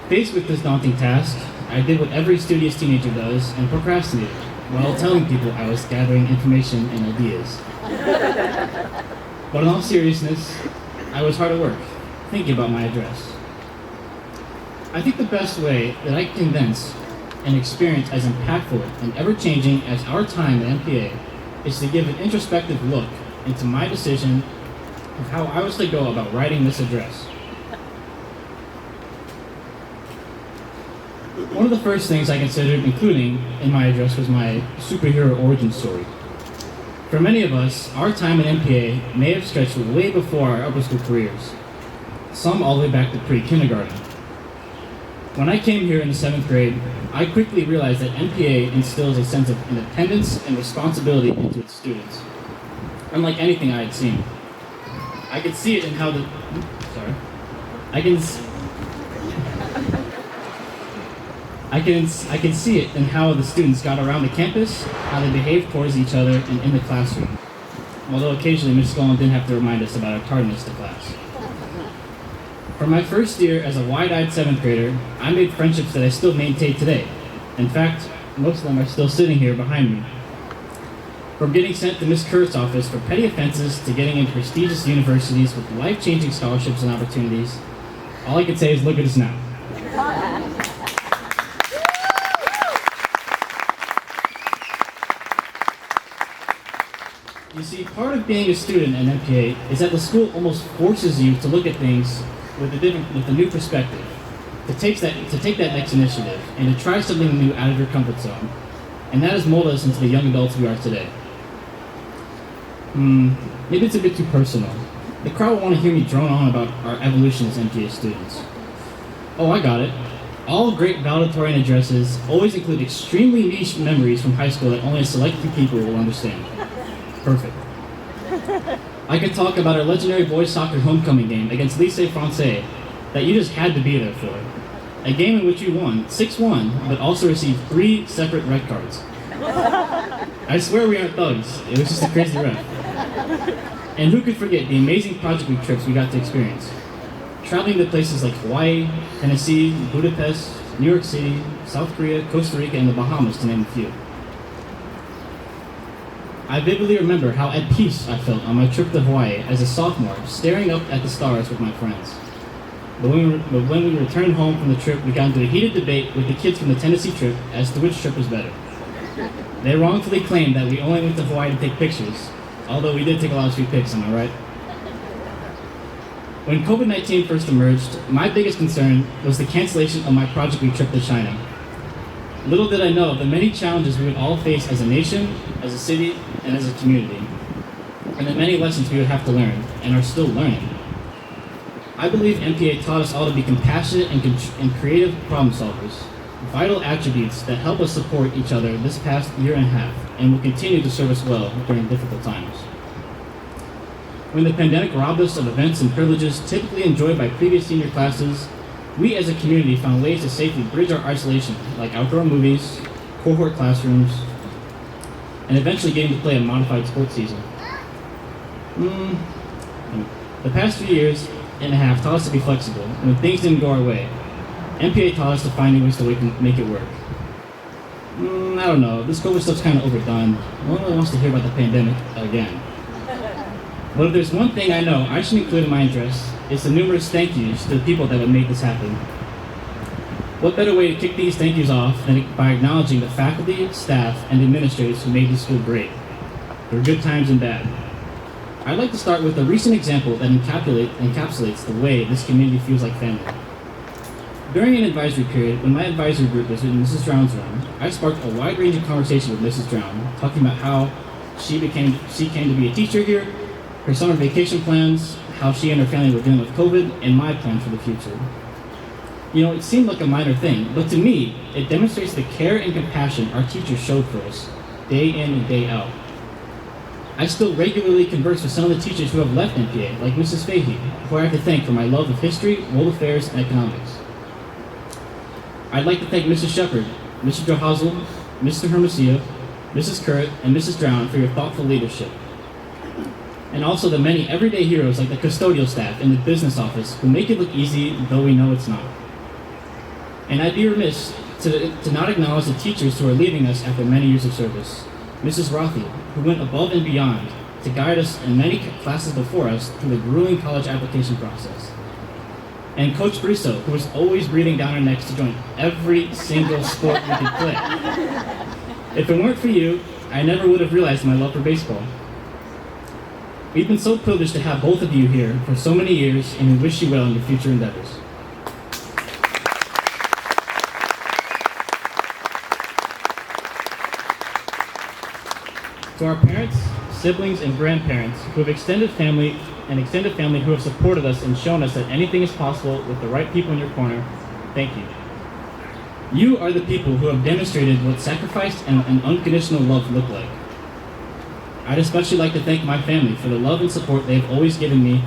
Faced with this daunting task, I did what every studious teenager does and procrastinated while telling people I was gathering information and ideas. But in all seriousness, I was hard at work, thinking about my address. I think the best way that I can condense an experience as impactful and ever-changing as our time at MPA is to give an introspective look into my decision of how I was to go about writing this address. One of the first things I considered including in my address was my superhero origin story. For many of us, our time at MPA may have stretched way before our upper school careers, some all the way back to pre-kindergarten. When I came here in the 7th grade, I quickly realized that MPA instills a sense of independence and responsibility into its students, unlike anything I had seen. I could see it in how the... I can see it in how the students got around the campus, how they behaved towards each other, and in the classroom. Although occasionally Ms. Scullin didn't have to remind us about our tardiness to class. For my first year as a wide-eyed 7th grader, I made friendships that I still maintain today. In fact, most of them are still sitting here behind me. From getting sent to Miss Kurt's office for petty offenses to getting into prestigious universities with life-changing scholarships and opportunities, all I can say is look at us now. You see, part of being a student at MPA is that the school almost forces you to look at things with a new perspective, to take that next initiative, and to try something new out of your comfort zone. And that has molded us into the young adults we are today. Maybe it's a bit too personal. The crowd will want to hear me drone on about our evolution as MPA students. Oh, I got it. All great valedictorian addresses always include extremely niche memories from high school that only a select few people will understand. Perfect. I could talk about our legendary boys soccer homecoming game against Lycée Francais that you just had to be there for. A game in which you won 6-1, but also received 3 separate red cards. I swear we aren't thugs. It was just a crazy ref. And who could forget the amazing project week trips we got to experience? Traveling to places like Hawaii, Tennessee, Budapest, New York City, South Korea, Costa Rica, and the Bahamas, to name a few. I vividly remember how at peace I felt on my trip to Hawaii as a sophomore, staring up at the stars with my friends. But when we returned home from the trip, we got into a heated debate with the kids from the Tennessee trip as to which trip was better. They wrongfully claimed that we only went to Hawaii to take pictures, although we did take a lot of sweet pics, am I right? When COVID-19 first emerged, my biggest concern was the cancellation of my project week trip to China. Little did I know of the many challenges we would all face as a nation, as a city, and as a community, and the many lessons we would have to learn, and are still learning. I believe MPA taught us all to be compassionate and creative problem solvers, vital attributes that help us support each other this past year and a half, and will continue to serve us well during difficult times. When the pandemic robbed us of events and privileges typically enjoyed by previous senior classes, we as a community found ways to safely bridge our isolation, like outdoor movies, cohort classrooms, and eventually getting to play a modified sports season. The past few years and a half taught us to be flexible, and when things didn't go our way, MPA taught us to find new ways to make it work. I don't know. This COVID stuff's kind of overdone. No one really wants to hear about the pandemic again. But if there's one thing I know I should include in my address, it's the numerous thank yous to the people that have made this happen. What better way to kick these thank yous off than by acknowledging the faculty, staff, and administrators who made this school great. There were good times and bad. I'd like to start with a recent example that encapsulates the way this community feels like family. During an advisory period, when my advisory group was in Mrs. Drown's room, I sparked a wide-ranging conversation with Mrs. Drown, talking about how she came to be a teacher here, her summer vacation plans, how she and her family were dealing with COVID, and my plans for the future. You know, it seemed like a minor thing, but to me, it demonstrates the care and compassion our teachers showed for us, day in and day out. I still regularly converse with some of the teachers who have left NPA, like Mrs. Fahey, who I have to thank for my love of history, world affairs, and economics. I'd like to thank Mrs. Shepard, Mr. Johazel, Mr. Hermosillo, Mrs. Currit, and Mrs. Drown for your thoughtful leadership. And also the many everyday heroes like the custodial staff in the business office who make it look easy, though we know it's not. And I'd be remiss to not acknowledge the teachers who are leaving us after many years of service. Mrs. Rothy, who went above and beyond to guide us in many classes before us through the grueling college application process. And Coach Brisso, who was always breathing down our necks to join every single sport we could play. If it weren't for you, I never would have realized my love for baseball. We've been so privileged to have both of you here for so many years, and we wish you well in your future endeavors. To our parents, siblings, and grandparents who have extended family who have supported us and shown us that anything is possible with the right people in your corner, thank you. You are the people who have demonstrated what sacrifice and unconditional love look like. I'd especially like to thank my family for the love and support they have always given me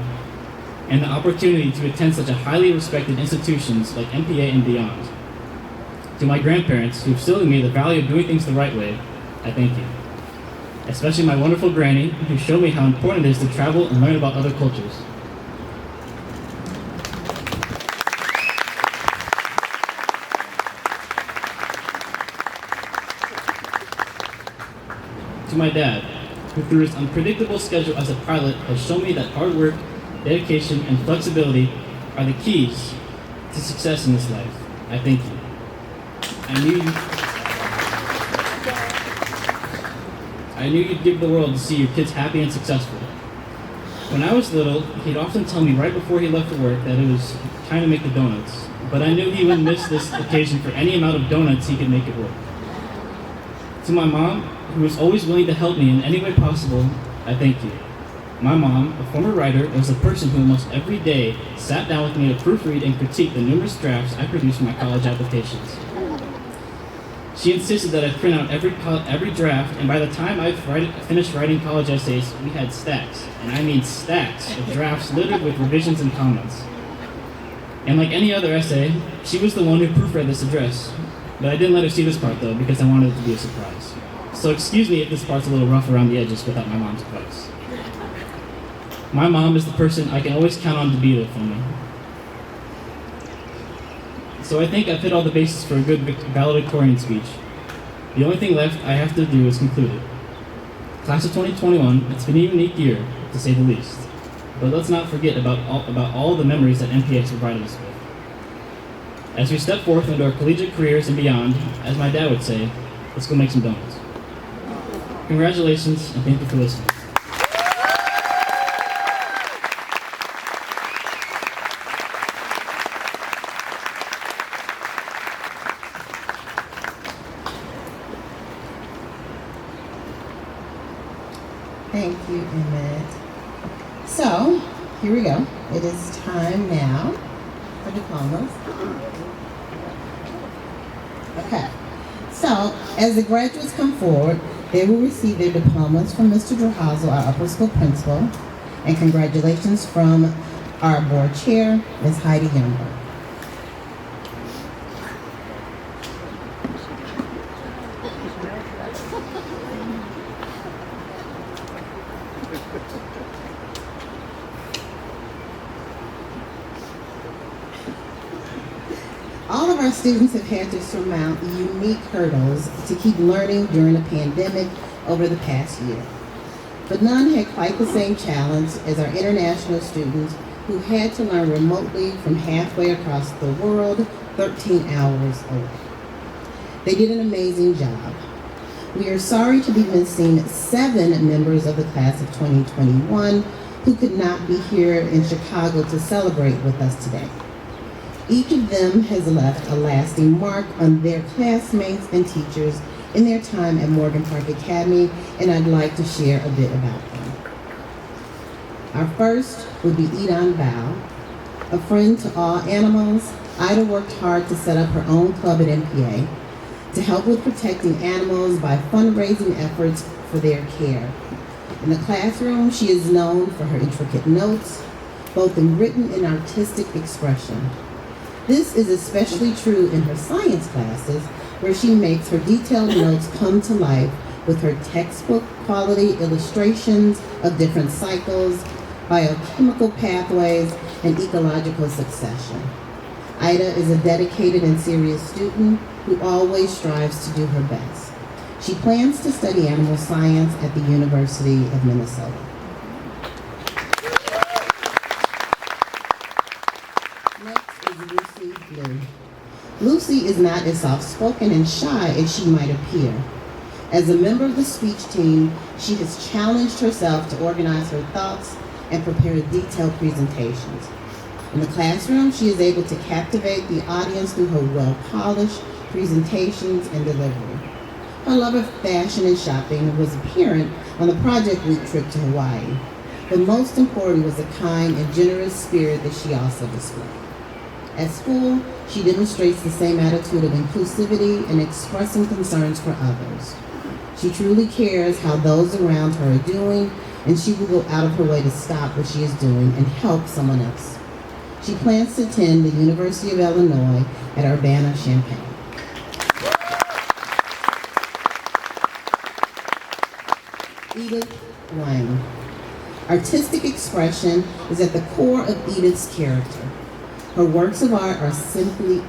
and the opportunity to attend such a highly respected institutions like MPA and beyond. To my grandparents who have instilled in me the value of doing things the right way, I thank you. Especially my wonderful granny, who showed me how important it is to travel and learn about other cultures. To my dad, who through his unpredictable schedule as a pilot has shown me that hard work, dedication, and flexibility are the keys to success in this life. I thank you. I knew you'd give the world to see your kids happy and successful. When I was little, he'd often tell me right before he left for work that it was time to make the donuts, but I knew he wouldn't miss this occasion for any amount of donuts he could make it work. To my mom, who was always willing to help me in any way possible, I thank you. My mom, a former writer, was the person who almost every day sat down with me to proofread and critique the numerous drafts I produced for my college applications. She insisted that I print out every draft, and by the time I finished writing college essays, we had stacks, and I mean stacks, of drafts littered with revisions and comments. And like any other essay, she was the one who proofread this address. But I didn't let her see this part though, because I wanted it to be a surprise. So excuse me if this part's a little rough around the edges without my mom's advice. My mom is the person I can always count on to be there for me. So I think I've hit all the bases for a good valedictorian speech. The only thing left I have to do is conclude it. Class of 2021, it's been a unique year, to say the least. But let's not forget about all the memories that NPA has provided us with. As we step forth into our collegiate careers and beyond, as my dad would say, let's go make some donuts. Congratulations, and thank you for listening. Thank you, Emmett. So, here we go. It is time now for diplomas. Okay. So, as the graduates come forward, they will receive their diplomas from Mr. Johazel, our upper school principal, and congratulations from our board chair, Ms. Heidi Youngberg. All of of our students have had to surmount unique hurdles to keep learning during a pandemic over the past year. But none had quite the same challenge as our international students who had to learn remotely from halfway across the world, 13 hours away. They did an amazing job. We are sorry to be missing 7 members of the class of 2021 who could not be here in Chicago to celebrate with us today. Each of them has left a lasting mark on their classmates and teachers in their time at Morgan Park Academy, and I'd like to share a bit about them. Our first would be Edon Bao. A friend to all animals, Ida worked hard to set up her own club at MPA to help with protecting animals by fundraising efforts for their care. In the classroom, she is known for her intricate notes, both in written and artistic expression. This is especially true in her science classes, where she makes her detailed notes come to life with her textbook quality illustrations of different cycles, biochemical pathways, and ecological succession. Ida is a dedicated and serious student who always strives to do her best. She plans to study animal science at the University of Minnesota. Next is Lucy Blue. Lucy is not as soft-spoken and shy as she might appear. As a member of the speech team, she has challenged herself to organize her thoughts and prepare detailed presentations. In the classroom, she is able to captivate the audience through her well-polished presentations and delivery. Her love of fashion and shopping was apparent on the project week trip to Hawaii, but most important was the kind and generous spirit that she also displayed. At school, she demonstrates the same attitude of inclusivity and expressing concerns for others. She truly cares how those around her are doing, and she will go out of her way to stop what she is doing and help someone else. She plans to attend the University of Illinois at Urbana-Champaign. Edith Wang. Artistic expression is at the core of Edith's character. Her works of art are simply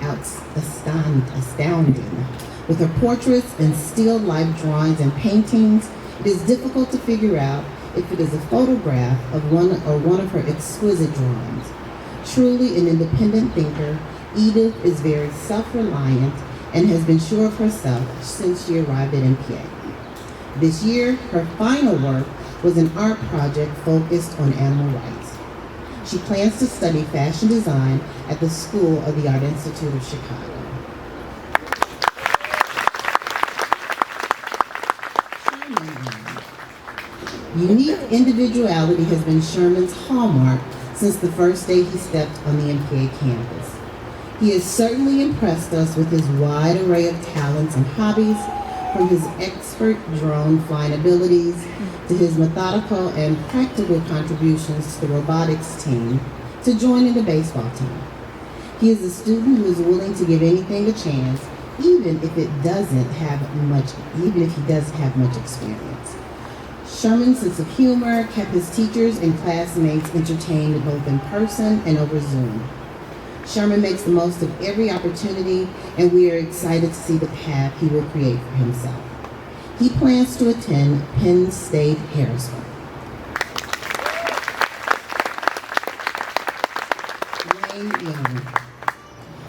astounding. With her portraits and still life drawings and paintings, it is difficult to figure out if it is a photograph of one of her exquisite drawings. Truly an independent thinker, Edith is very self-reliant and has been sure of herself since she arrived at MPA. This year, her final work was an art project focused on animal rights. She plans to study fashion design at the School of the Art Institute of Chicago. Unique individuality has been Sherman's hallmark since the first day he stepped on the MPA campus. He has certainly impressed us with his wide array of talents and hobbies, from his expert drone flying abilities to his methodical and practical contributions to the robotics team to joining the baseball team. He is a student who is willing to give anything a chance, even if he doesn't have much experience. Sherman's sense of humor kept his teachers and classmates entertained both in person and over Zoom. Sherman makes the most of every opportunity, and we are excited to see the path he will create for himself. He plans to attend Penn State Harrisburg. Wayne Young.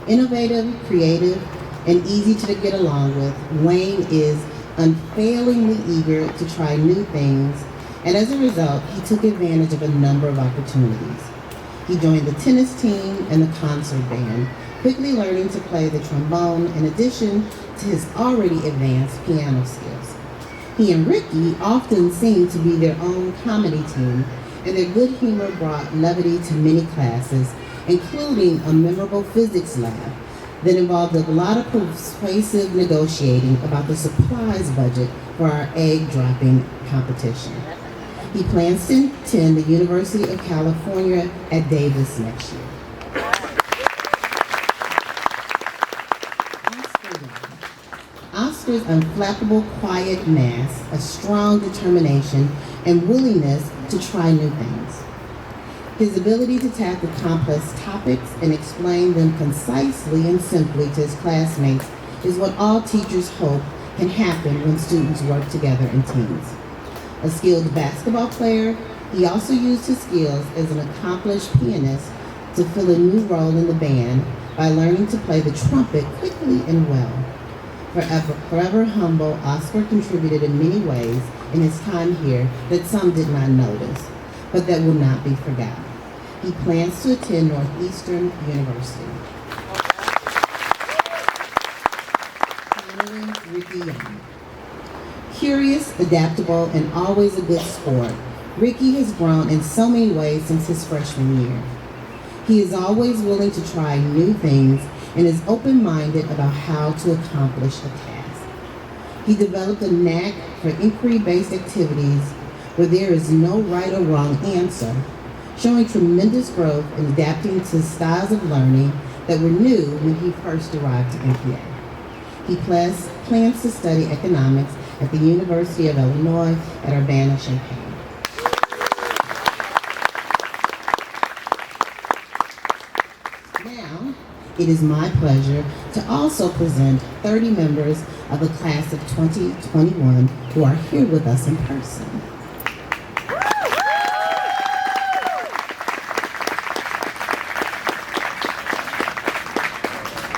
Innovative, creative, and easy to get along with, Wayne is unfailingly eager to try new things, and as a result, he took advantage of a number of opportunities. He joined the tennis team and the concert band, quickly learning to play the trombone in addition to his already advanced piano skills. He and Ricky often seemed to be their own comedy team, and their good humor brought levity to many classes, including a memorable physics lab that involved a lot of persuasive negotiating about the supplies budget for our egg dropping competition. He plans to attend the University of California at Davis next year. Oscar's unflappable, quiet mask, a strong determination, and willingness to try new things. His ability to tackle complex topics and explain them concisely and simply to his classmates is what all teachers hope can happen when students work together in teams. A skilled basketball player, he also used his skills as an accomplished pianist to fill a new role in the band by learning to play the trumpet quickly and well. Forever humble, Oscar contributed in many ways in his time here that some did not notice, but that will not be forgotten. He plans to attend Northeastern University. Finally, Ricky Young. Curious, adaptable, and always a good sport, Ricky has grown in so many ways since his freshman year. He is always willing to try new things and is open-minded about how to accomplish a task. He developed a knack for inquiry-based activities where there is no right or wrong answer, showing tremendous growth in adapting to styles of learning that were new when he first arrived to MPA. He plans to study economics at the University of Illinois at Urbana-Champaign. Now, it is my pleasure to also present 30 members of the class of 2021 who are here with us in person.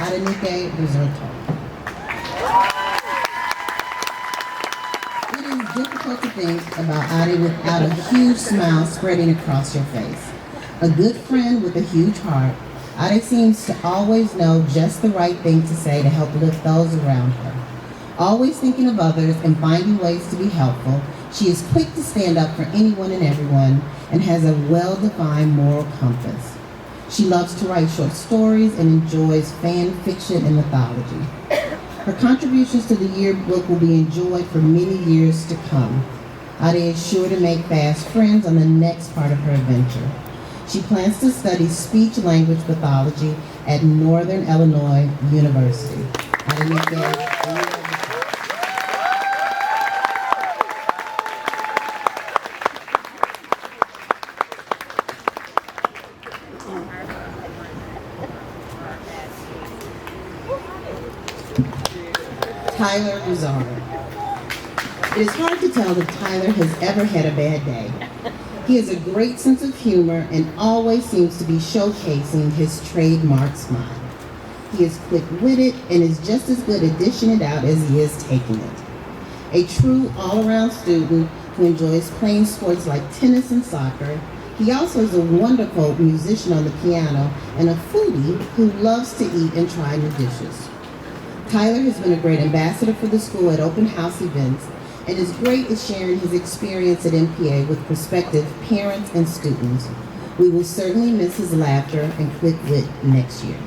Adenike Risotto. It is difficult to think about Ade without a huge smile spreading across your face. A good friend with a huge heart, Ade seems to always know just the right thing to say to help lift those around her. Always thinking of others and finding ways to be helpful, she is quick to stand up for anyone and everyone and has a well-defined moral compass. She loves to write short stories and enjoys fan fiction and mythology. Her contributions to the yearbook will be enjoyed for many years to come. Ade is sure to make fast friends on the next part of her adventure. She plans to study speech-language pathology at Northern Illinois University. Tyler Rosario. It is hard to tell if Tyler has ever had a bad day. He has a great sense of humor and always seems to be showcasing his trademark smile. He is quick-witted and is just as good at dishing it out as he is taking it. A true all-around student who enjoys playing sports like tennis and soccer, he also is a wonderful musician on the piano and a foodie who loves to eat and try new dishes. Tyler has been a great ambassador for the school at open house events and is great at sharing his experience at MPA with prospective parents and students. We will certainly miss his laughter and quick wit next year.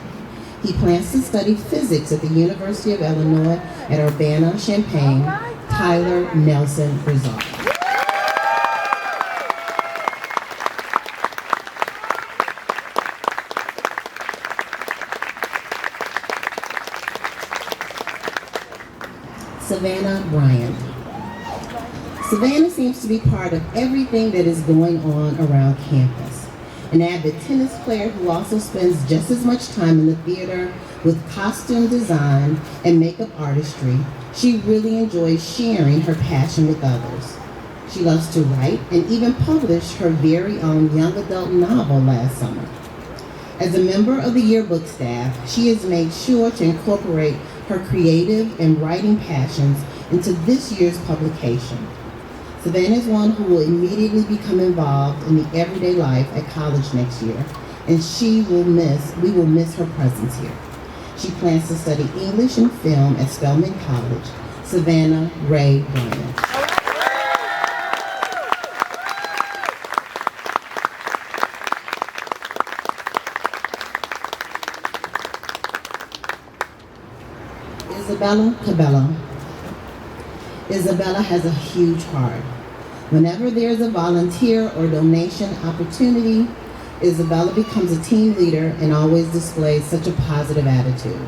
He plans to study physics at the University of Illinois at Urbana-Champaign. Tyler Nelson Rizal. Savannah Bryant. Savannah seems to be part of everything that is going on around campus. An avid tennis player who also spends just as much time in the theater with costume design and makeup artistry, she really enjoys sharing her passion with others. She loves to write and even published her very own young adult novel last summer. As a member of the yearbook staff, she has made sure to incorporate her creative and writing passions into this year's publication. Savannah is one who will immediately become involved in the everyday life at college next year, and we will miss her presence here. She plans to study English and film at Spelman College. Savannah Ray Bryant. Isabella Cabello. Isabella has a huge heart. Whenever there is a volunteer or donation opportunity, Isabella becomes a team leader and always displays such a positive attitude.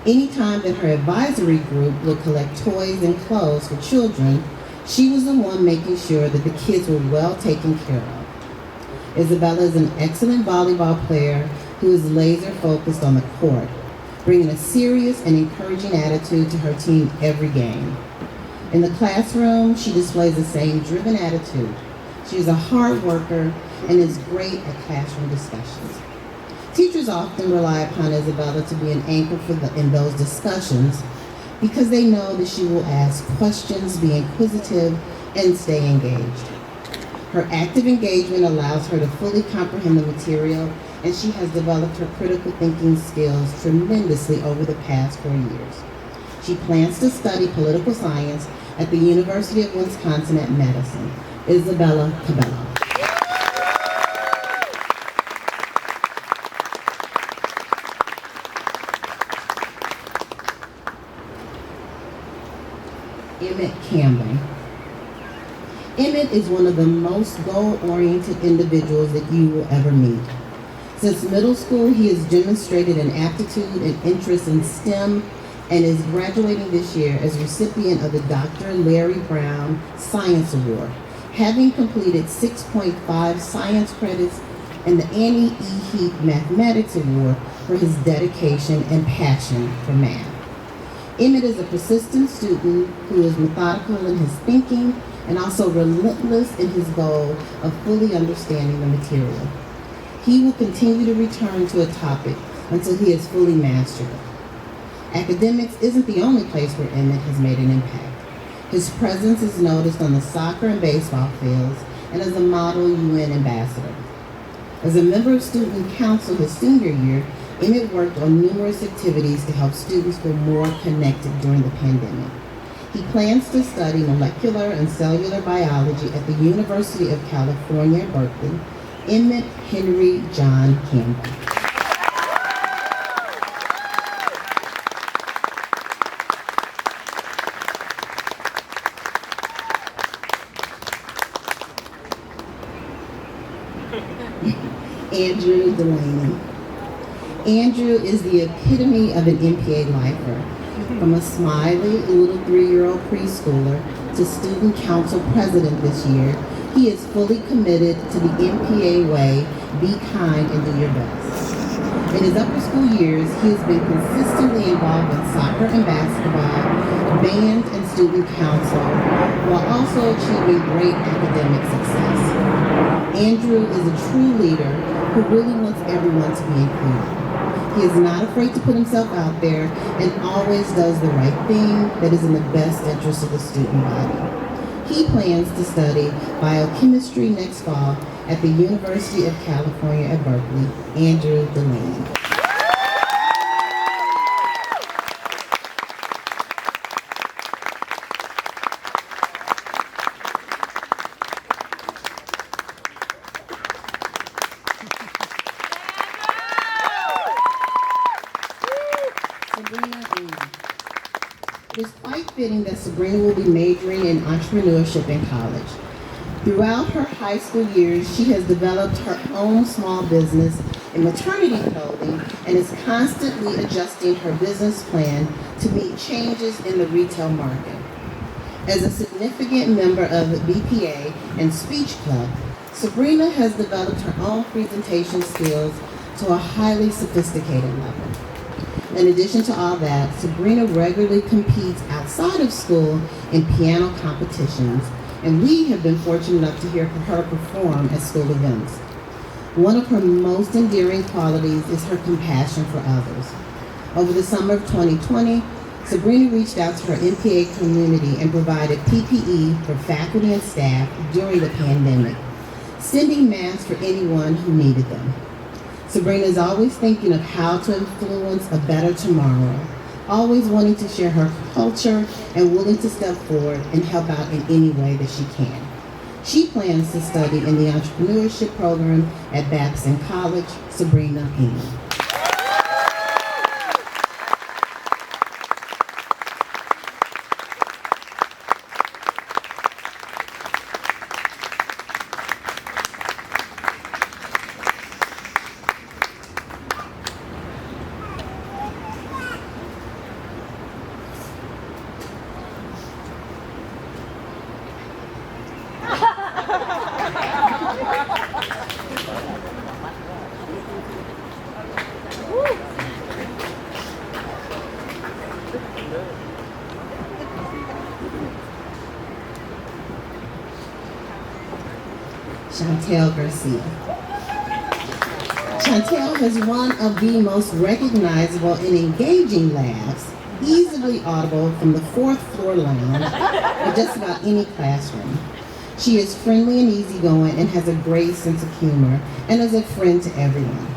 Anytime that her advisory group would collect toys and clothes for children, she was the one making sure that the kids were well taken care of. Isabella is an excellent volleyball player who is laser focused on the court, bringing a serious and encouraging attitude to her team every game. In the classroom, she displays the same driven attitude. She is a hard worker and is great at classroom discussions. Teachers often rely upon Isabella to be an anchor in those discussions because they know that she will ask questions, be inquisitive, and stay engaged. Her active engagement allows her to fully comprehend the material, and she has developed her critical thinking skills tremendously over the past 4 years. She plans to study political science at the University of Wisconsin at Madison. Isabella Cabello. Emmett Campbell. Emmett is one of the most goal-oriented individuals that you will ever meet. Since middle school, he has demonstrated an aptitude and interest in STEM and is graduating this year as recipient of the Dr. Larry Brown Science Award, having completed 6.5 science credits and the Annie E. Heath Mathematics Award for his dedication and passion for math. Emmett is a persistent student who is methodical in his thinking and also relentless in his goal of fully understanding the material. He will continue to return to a topic until he has fully mastered it. Academics isn't the only place where Emmett has made an impact. His presence is noticed on the soccer and baseball fields and as a model UN ambassador. As a member of student council his senior year, Emmett worked on numerous activities to help students feel more connected during the pandemic. He plans to study molecular and cellular biology at the University of California, Berkeley. Emmett Henry John Campbell. Andrew Delaney. Andrew is the epitome of an MPA lifer. From a smiley little 3-year-old preschooler to student council president this year, he is fully committed to the MPA way, be kind and do your best. In his upper school years, he has been consistently involved in soccer and basketball, band and student council, while also achieving great academic success. Andrew is a true leader who really wants everyone to be included. He is not afraid to put himself out there and always does the right thing that is in the best interest of the student body. He plans to study biochemistry next fall at the University of California at Berkeley. Andrew Delaney. It is quite fitting that Sabrina will be majoring in entrepreneurship in college. Throughout her high school years, she has developed her own small business in maternity clothing and is constantly adjusting her business plan to meet changes in the retail market. As a significant member of BPA and Speech Club, Sabrina has developed her own presentation skills to a highly sophisticated level. In addition to all that, Sabrina regularly competes outside of school in piano competitions, and we have been fortunate enough to hear her perform at school events. One of her most endearing qualities is her compassion for others. Over the summer of 2020, Sabrina reached out to her MPA community and provided PPE for faculty and staff during the pandemic, sending masks for anyone who needed them. Sabrina is always thinking of how to influence a better tomorrow, always wanting to share her culture and willing to step forward and help out in any way that she can. She plans to study in the entrepreneurship program at Babson College. Sabrina England. Chantel Garcia. Chantel has one of the most recognizable and engaging laughs, easily audible from the fourth floor lounge or just about any classroom. She is friendly and easygoing and has a great sense of humor and is a friend to everyone.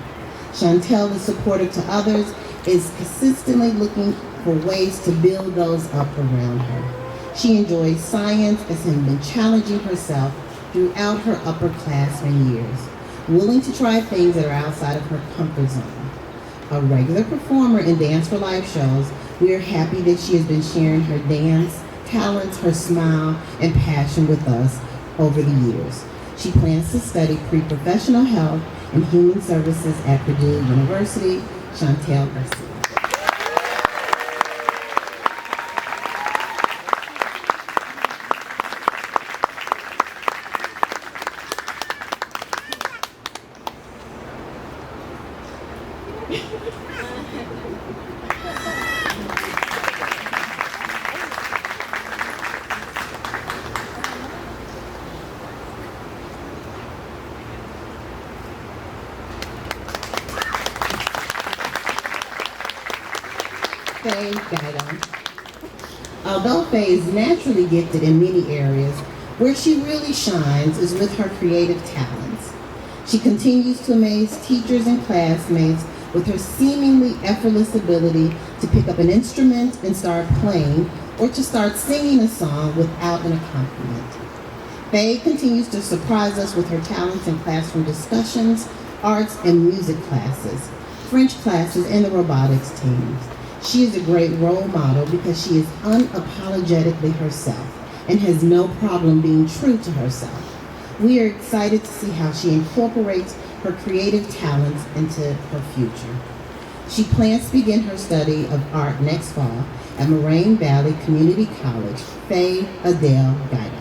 Chantel is supportive to others, is consistently looking for ways to build those up around her. She enjoys science and has been challenging herself throughout her upperclassmen years, willing to try things that are outside of her comfort zone. A regular performer in Dance for Life shows, we are happy that she has been sharing her dance, talents, her smile, and passion with us over the years. She plans to study pre-professional health and human services at Purdue University. Chantel Garcia. Faye Guido. Although Faye is naturally gifted in many areas, where she really shines is with her creative talents. She continues to amaze teachers and classmates with her seemingly effortless ability to pick up an instrument and start playing, or to start singing a song without an accompaniment. Faye continues to surprise us with her talents in classroom discussions, arts and music classes, French classes, and the robotics teams. She is a great role model because she is unapologetically herself and has no problem being true to herself. We are excited to see how she incorporates her creative talents into her future. She plans to begin her study of art next fall at Moraine Valley Community College. Faye Adele Guido.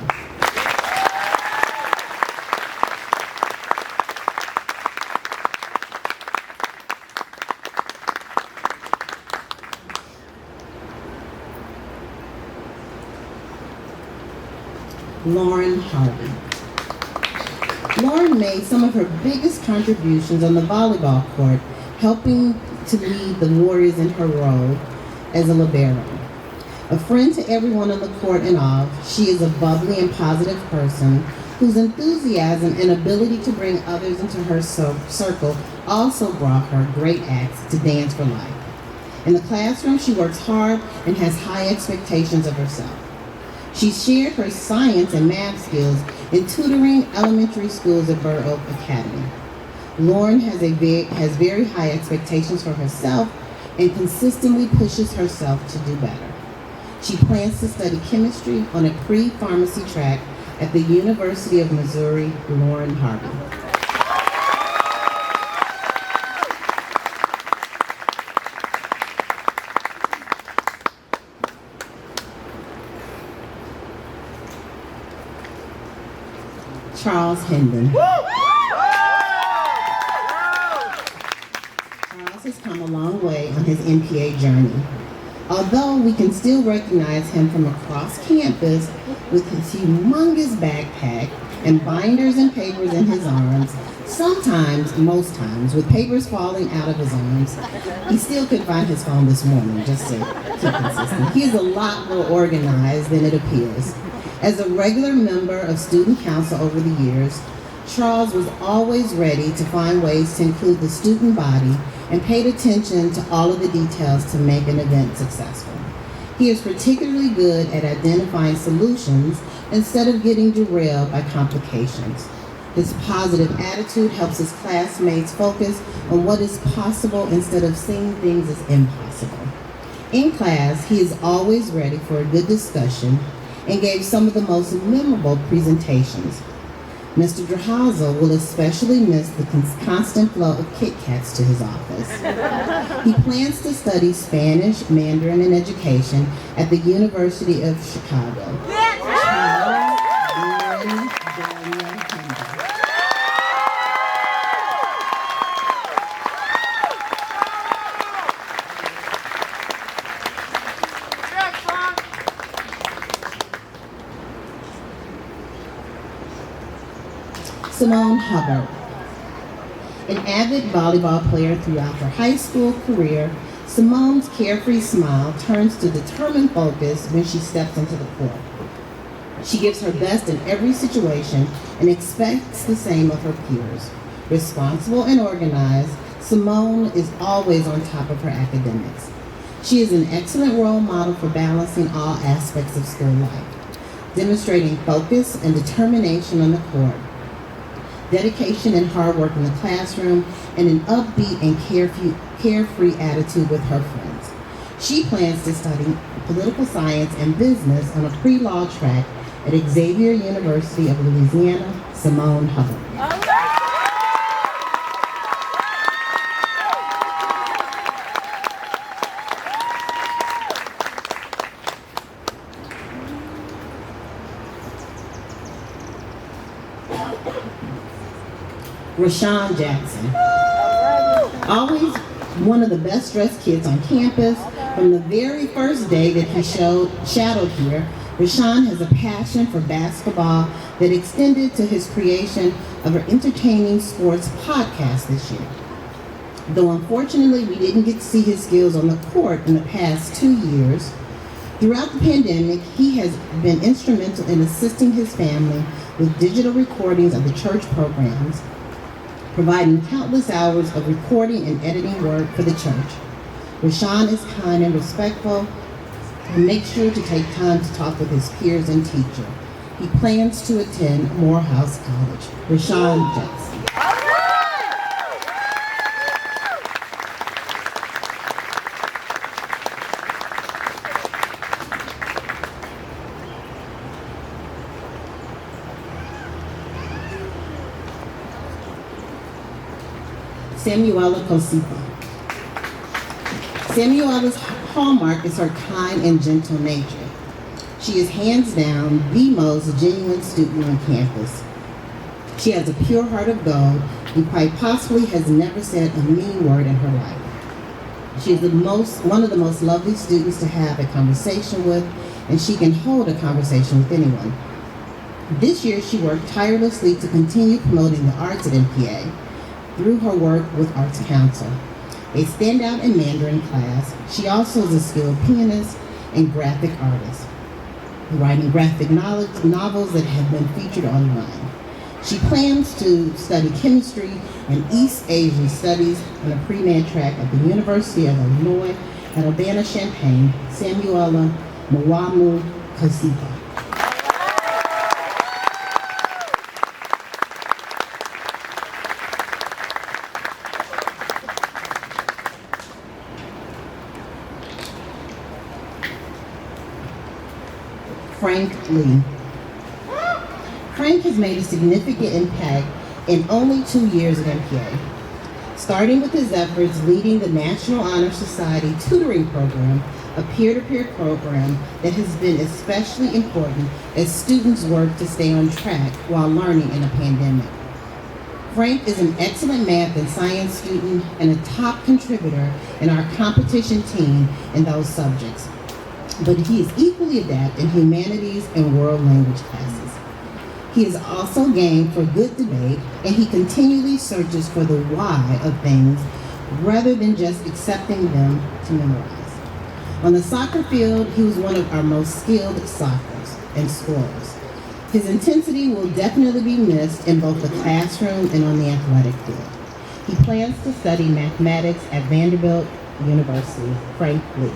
Lauren Harvey. Lauren made some of her biggest contributions on the volleyball court, helping to lead the Warriors in her role as a libero. A friend to everyone on the court and off, she is a bubbly and positive person whose enthusiasm and ability to bring others into her circle also brought her great acts to Dance for Life. In the classroom, she works hard and has high expectations of herself. She shared her science and math skills in tutoring elementary schools at Burr Oak Academy. Lauren has very high expectations for herself and consistently pushes herself to do better. She plans to study chemistry on a pre-pharmacy track at the University of Missouri. Lauren Harvey. Charles Hendon. Charles has come a long way on his MPA journey. Although we can still recognize him from across campus with his humongous backpack and binders and papers in his arms, sometimes, most times, with papers falling out of his arms, he still could find his phone this morning, just to keep consistent. He is a lot more organized than it appears. As a regular member of student council over the years, Charles was always ready to find ways to include the student body and paid attention to all of the details to make an event successful. He is particularly good at identifying solutions instead of getting derailed by complications. His positive attitude helps his classmates focus on what is possible instead of seeing things as impossible. In class, he is always ready for a good discussion and gave some of the most memorable presentations. Mr. Drahazel will especially miss the constant flow of Kit Kats to his office. He plans to study Spanish, Mandarin, and education at the University of Chicago. Charles Aaron Daniel Hendon. Simone Hubbard. An avid volleyball player throughout her high school career, Simone's carefree smile turns to determined focus when she steps onto the court. She gives her best in every situation and expects the same of her peers. Responsible and organized, Simone is always on top of her academics. She is an excellent role model for balancing all aspects of school life, demonstrating focus and determination on the court, dedication and hard work in the classroom, and an upbeat and carefree attitude with her friends. She plans to study political science and business on a pre-law track at Xavier University of Louisiana. Simone Hubbard. Rashawn Jackson. Always one of the best dressed kids on campus. From the very first day that he shadowed here, Rashawn has a passion for basketball that extended to his creation of an entertaining sports podcast this year. Though unfortunately we didn't get to see his skills on the court in the past 2 years, throughout the pandemic, he has been instrumental in assisting his family with digital recordings of the church programs, providing countless hours of recording and editing work for the church. Rashawn is kind and respectful and makes sure to take time to talk with his peers and teacher. He plans to attend Morehouse College. Rashawn Jackson. Samuela Cosipa. Samuela's hallmark is her kind and gentle nature. She is hands down the most genuine student on campus. She has a pure heart of gold and quite possibly has never said a mean word in her life. She is one of the most lovely students to have a conversation with, and she can hold a conversation with anyone. This year she worked tirelessly to continue promoting the arts at MPA through her work with Arts Council. A standout in Mandarin class, she also is a skilled pianist and graphic artist, writing graphic novels that have been featured online. She plans to study chemistry and East Asian studies on a pre-med track at the University of Illinois at Urbana-Champaign. Samuela Mwamu Kasipa. Frank Lee. Frank has made a significant impact in only 2 years at MPA, starting with his efforts leading the National Honor Society tutoring program, a peer-to-peer program that has been especially important as students work to stay on track while learning in a pandemic. Frank is an excellent math and science student and a top contributor in our competition team in those subjects. But he is equally adept in humanities and world language classes. He is also game for good debate, and he continually searches for the why of things rather than just accepting them to memorize. On the soccer field, he was one of our most skilled soccers and scorers. His intensity will definitely be missed in both the classroom and on the athletic field. He plans to study mathematics at Vanderbilt University. Frank Lee.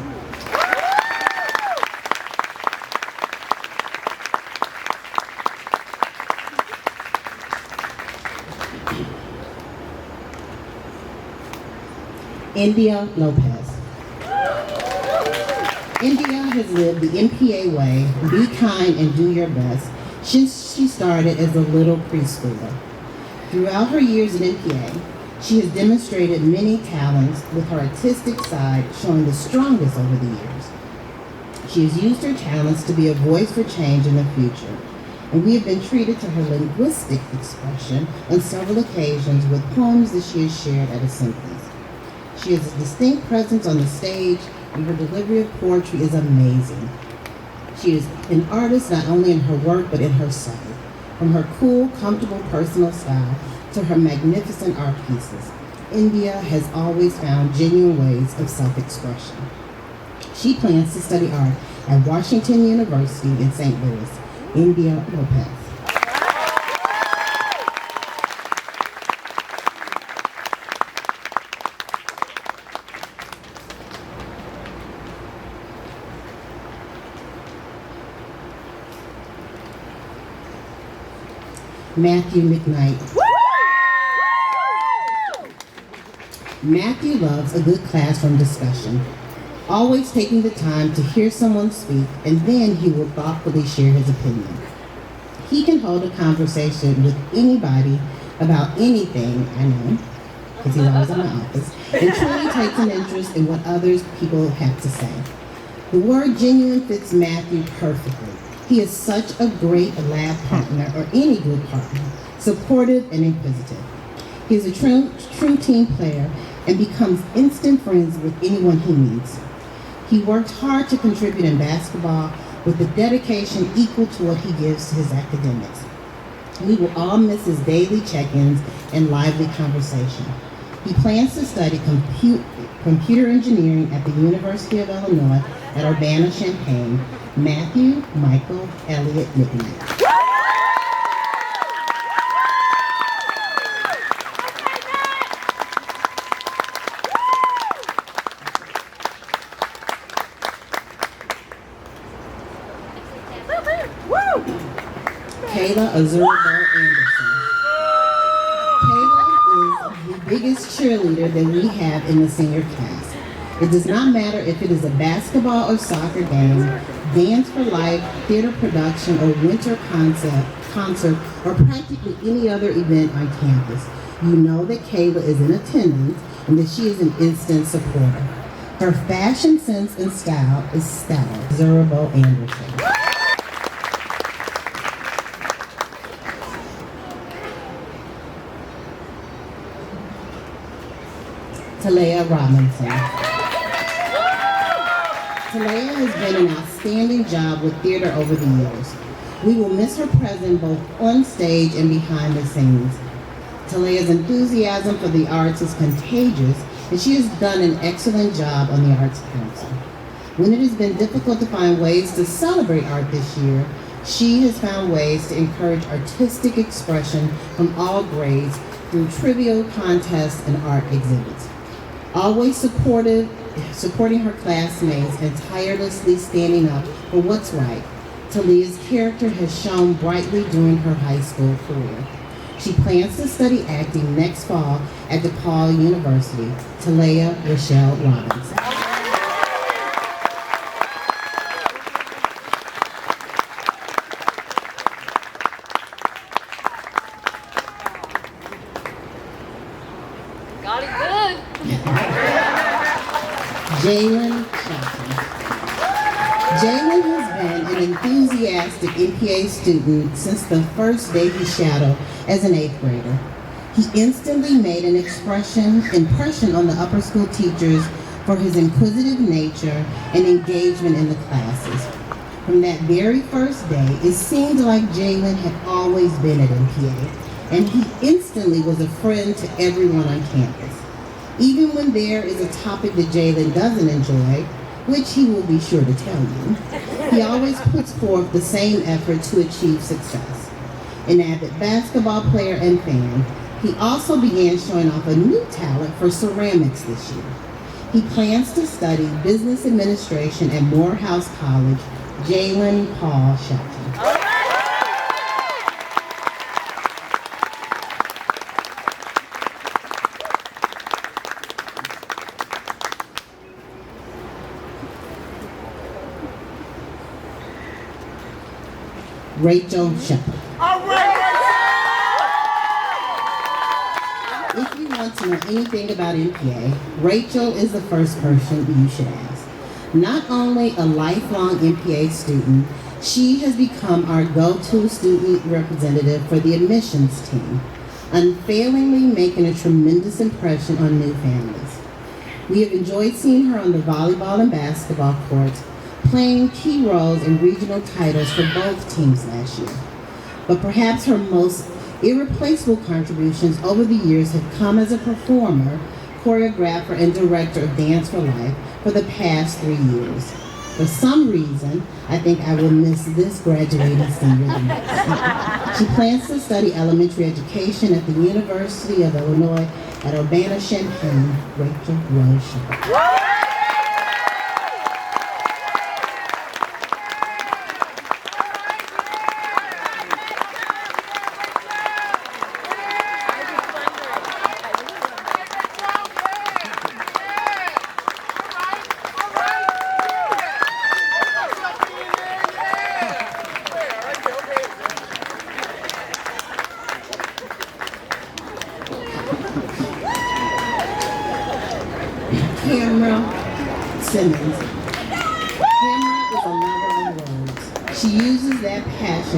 India Lopez. India has lived the MPA way, be kind and do your best, since she started as a little preschooler. Throughout her years at MPA, she has demonstrated many talents, with her artistic side showing the strongest over the years. She has used her talents to be a voice for change in the future, and we have been treated to her linguistic expression on several occasions with poems that she has shared at assemblies. She has a distinct presence on the stage, and her delivery of poetry is amazing. She is an artist not only in her work, but in her soul. From her cool, comfortable personal style to her magnificent art pieces, India has always found genuine ways of self-expression. She plans to study art at Washington University in St. Louis. India Lopez. Matthew Mcknight. Matthew loves a good classroom discussion, always taking the time to hear someone speak, and then he will thoughtfully share his opinion. He can hold a conversation with anybody about anything, I know, because he's always in my office, and truly takes an interest in what other people have to say. The word genuine fits Matthew perfectly. He is such a great lab partner, or any good partner, supportive and inquisitive. He is a true team player and becomes instant friends with anyone he meets. He works hard to contribute in basketball with a dedication equal to what he gives to his academics. We will all miss his daily check-ins and lively conversation. He plans to study computer engineering at the University of Illinois at Urbana-Champaign. Matthew Michael Elliott Mcknight. Kayla Azurbo Anderson. Kayla is the biggest cheerleader that we have in the senior class. It does not matter if it is a basketball or soccer game, dance for life, theater production, or winter concert, or practically any other event on campus. You know that Kayla is in attendance and that she is an instant supporter. Her fashion sense and style is stellar. Zurabo Anderson. Talea Robinson. Talea has been an outstanding job with theater over the years. We will miss her presence both on stage and behind the scenes. Talea's enthusiasm for the arts is contagious, and she has done an excellent job on the Arts Council. When it has been difficult to find ways to celebrate art this year, she has found ways to encourage artistic expression from all grades through trivial contests and art exhibits. Always supporting her classmates and tirelessly standing up for what's right, Talea's character has shone brightly during her high school career. She plans to study acting next fall at DePaul University. Talea Rochelle Robinson. Got it good. Jalen Shelton. Jalen has been an enthusiastic NPA student since the first day he shadowed as an 8th grader. He instantly made an impression on the upper school teachers for his inquisitive nature and engagement in the classes. From that very first day, it seemed like Jalen had always been at NPA, and he instantly was a friend to everyone on campus. Even when there is a topic that Jalen doesn't enjoy, which he will be sure to tell you, he always puts forth the same effort to achieve success. An avid basketball player and fan, he also began showing off a new talent for ceramics this year. He plans to study business administration at Morehouse College. Jalen Paul Shelton. Rachel Shepard. If you want to know anything about NPA, Rachel is the first person you should ask. Not only a lifelong NPA student, she has become our go-to student representative for the admissions team, unfailingly making a tremendous impression on new families. We have enjoyed seeing her on the volleyball and basketball courts, playing key roles in regional titles for both teams last year. But perhaps her most irreplaceable contributions over the years have come as a performer, choreographer, and director of Dance for Life for the past 3 years. For some reason, I think I will miss this graduating senior the most. She plans to study elementary education at the University of Illinois at Urbana-Champaign. Rachel Rose.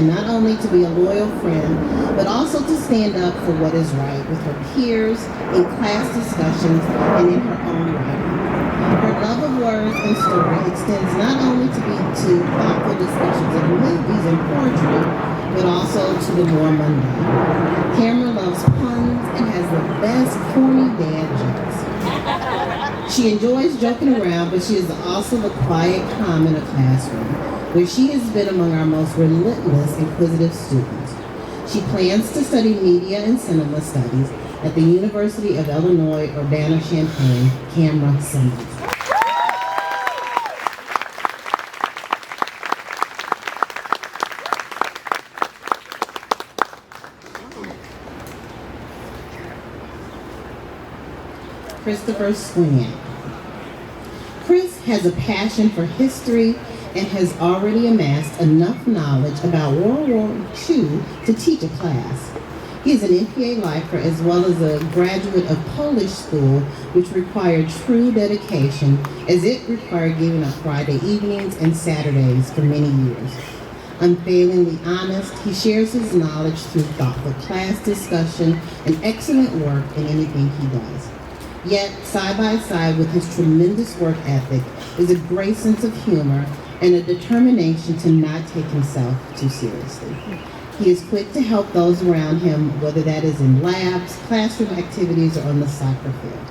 Not only to be a loyal friend, but also to stand up for what is right with her peers, in class discussions, and in her own writing. Her love of words and story extends not only to thoughtful discussions of movies and poetry, but also to the more mundane. Cameron loves puns and has the best corny dad jokes. She enjoys joking around, but she is also the quiet calm in a classroom, where she has been among our most relentless, inquisitive students. She plans to study media and cinema studies at the University of Illinois, Urbana-Champaign. Camera Simmons. Christopher Swiniak. Chris has a passion for history and has already amassed enough knowledge about World War II to teach a class. He is an NPA lifer as well as a graduate of Polish school, which required true dedication, as it required giving up Friday evenings and Saturdays for many years. Unfailingly honest, he shares his knowledge through thoughtful class discussion and excellent work in anything he does. Yet, side by side with his tremendous work ethic is a great sense of humor and a determination to not take himself too seriously. He is quick to help those around him, whether that is in labs, classroom activities, or on the soccer field.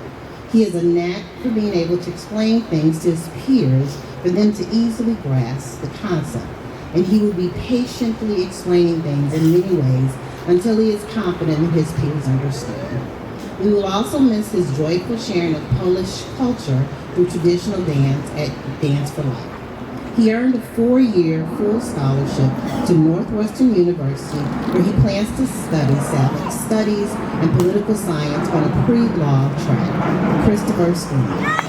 He has a knack for being able to explain things to his peers for them to easily grasp the concept, and he will be patiently explaining things in many ways until he is confident that his peers understand. We will also miss his joyful sharing of Polish culture through traditional dance at Dance for Life. He earned a 4-year full scholarship to Northwestern University, where he plans to study Slavic studies and political science on a pre-law track. Christopher Swiniak.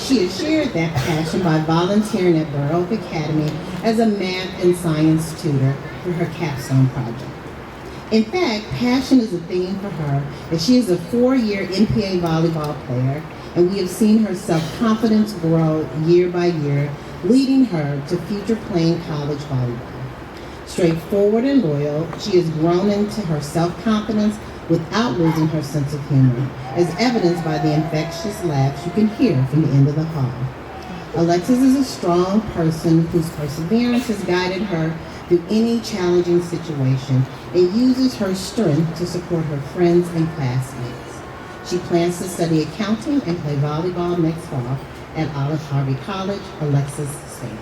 She has shared that passion by volunteering at Brawl Academy as a math and science tutor for her capstone project. In fact, passion is a theme for her, as she is a 4-year NPA volleyball player, and we have seen her self-confidence grow year by year, leading her to future playing college volleyball. Straightforward and loyal, she has grown into her self-confidence without losing her sense of humor, as evidenced by the infectious laughs you can hear from the end of the hall. Alexis is a strong person whose perseverance has guided her through any challenging situation and uses her strength to support her friends and classmates. She plans to study accounting and play volleyball next fall at Olive Harvey College. Alexis State.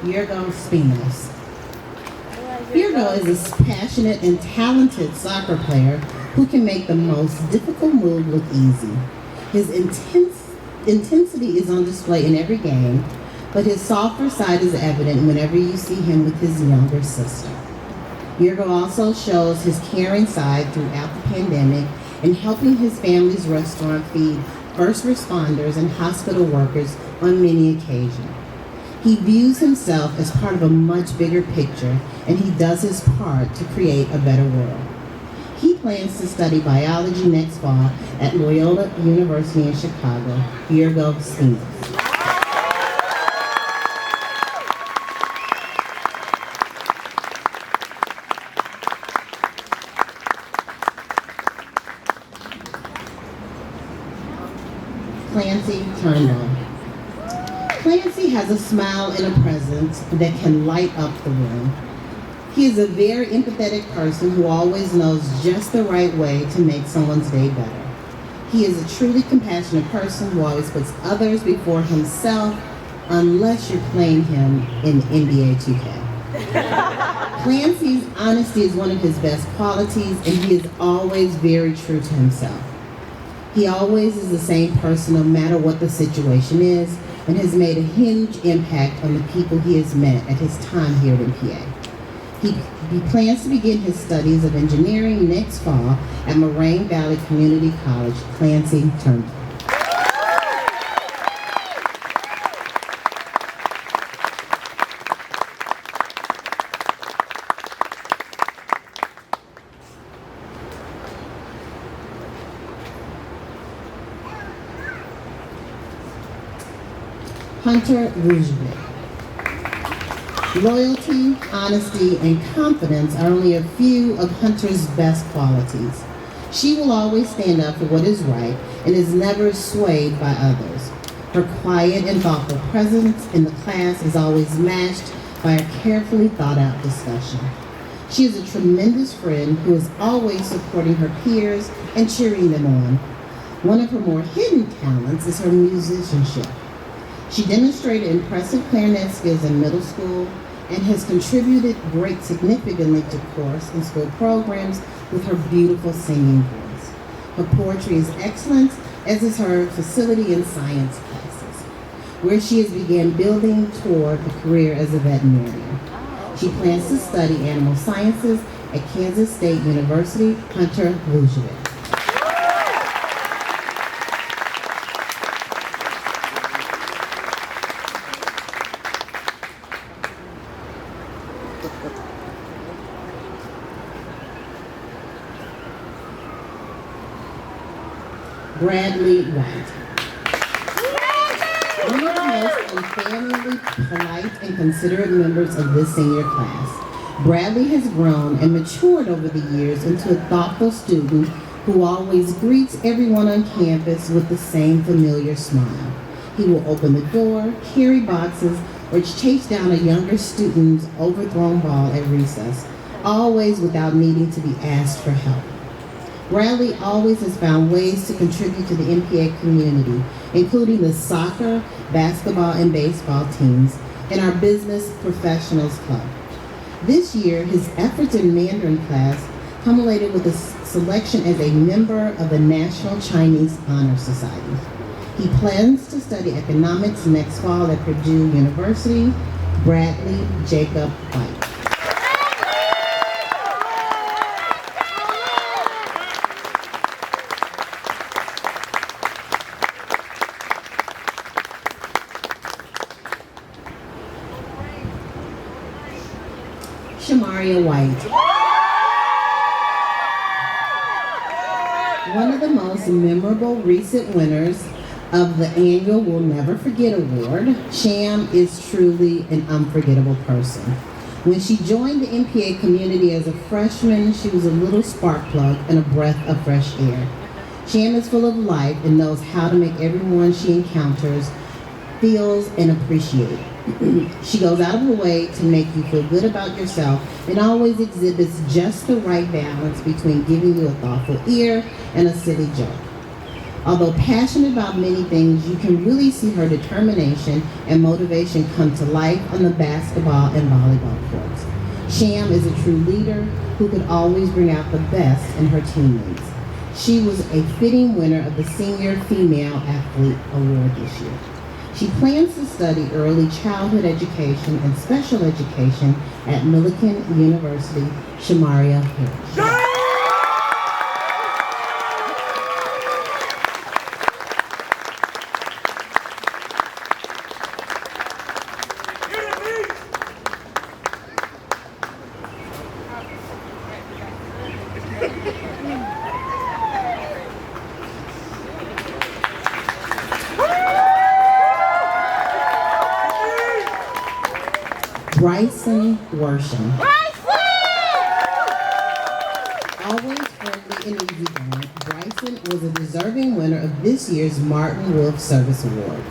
Virgo Spinos. Virgo is a passionate and talented soccer player who can make the most difficult move look easy. His intensity is on display in every game, but his softer side is evident whenever you see him with his younger sister. Virgo also shows his caring side throughout the pandemic and helping his family's restaurant feed first responders and hospital workers on many occasions. He views himself as part of a much bigger picture, and he does his part to create a better world. He plans to study biology next fall at Loyola University in Chicago. Virgo seniors. Clancy Turnbull. Clancy has a smile and a presence that can light up the room. He is a very empathetic person who always knows just the right way to make someone's day better. He is a truly compassionate person who always puts others before himself, unless you're playing him in NBA 2K. Clancy's honesty is one of his best qualities, and he is always very true to himself. He always is the same person no matter what the situation is, and has made a huge impact on the people he has met at his time here at MPA. He plans to begin his studies of engineering next fall at Moraine Valley Community College. Clancy Turnbull. Hunter Rougevic. Loyalty, honesty, and confidence are only a few of Hunter's best qualities. She will always stand up for what is right and is never swayed by others. Her quiet and thoughtful presence in the class is always matched by a carefully thought out discussion. She is a tremendous friend who is always supporting her peers and cheering them on. One of her more hidden talents is her musicianship. She demonstrated impressive clarinet skills in middle school and has contributed significantly to course and school programs with her beautiful singing voice. Her poetry is excellent, as is her facility and science classes, where she has begun building toward a career as a veterinarian. She plans to study animal sciences at Kansas State University. Hunter Rougevic. Bradley White. One of the most unfailingly polite and considerate members of this senior class, Bradley has grown and matured over the years into a thoughtful student who always greets everyone on campus with the same familiar smile. He will open the door, carry boxes, or chase down a younger student's overthrown ball at recess, always without needing to be asked for help. Bradley always has found ways to contribute to the MPA community, including the soccer, basketball, and baseball teams, and our business professionals club. This year, his efforts in Mandarin class culminated with a selection as a member of the National Chinese Honor Society. He plans to study economics next fall at Purdue University. Bradley Jacob White. Shamaria White. One of the most memorable recent winners of the annual We'll Never Forget Award, Sham is truly an unforgettable person. When she joined the MPA community as a freshman, she was a little spark plug and a breath of fresh air. Sham is full of life and knows how to make everyone she encounters feels and appreciated. She goes out of her way to make you feel good about yourself and always exhibits just the right balance between giving you a thoughtful ear and a silly joke. Although passionate about many things, you can really see her determination and motivation come to life on the basketball and volleyball courts. Sham is a true leader who could always bring out the best in her teammates. She was a fitting winner of the Senior Female Athlete Award this year. She plans to study early childhood education and special education at Millikan University, Shamaria Hills. Bryson Worsham. Always friendly and easygoing, Bryson was a deserving winner of this year's Martin Wolf Service Award.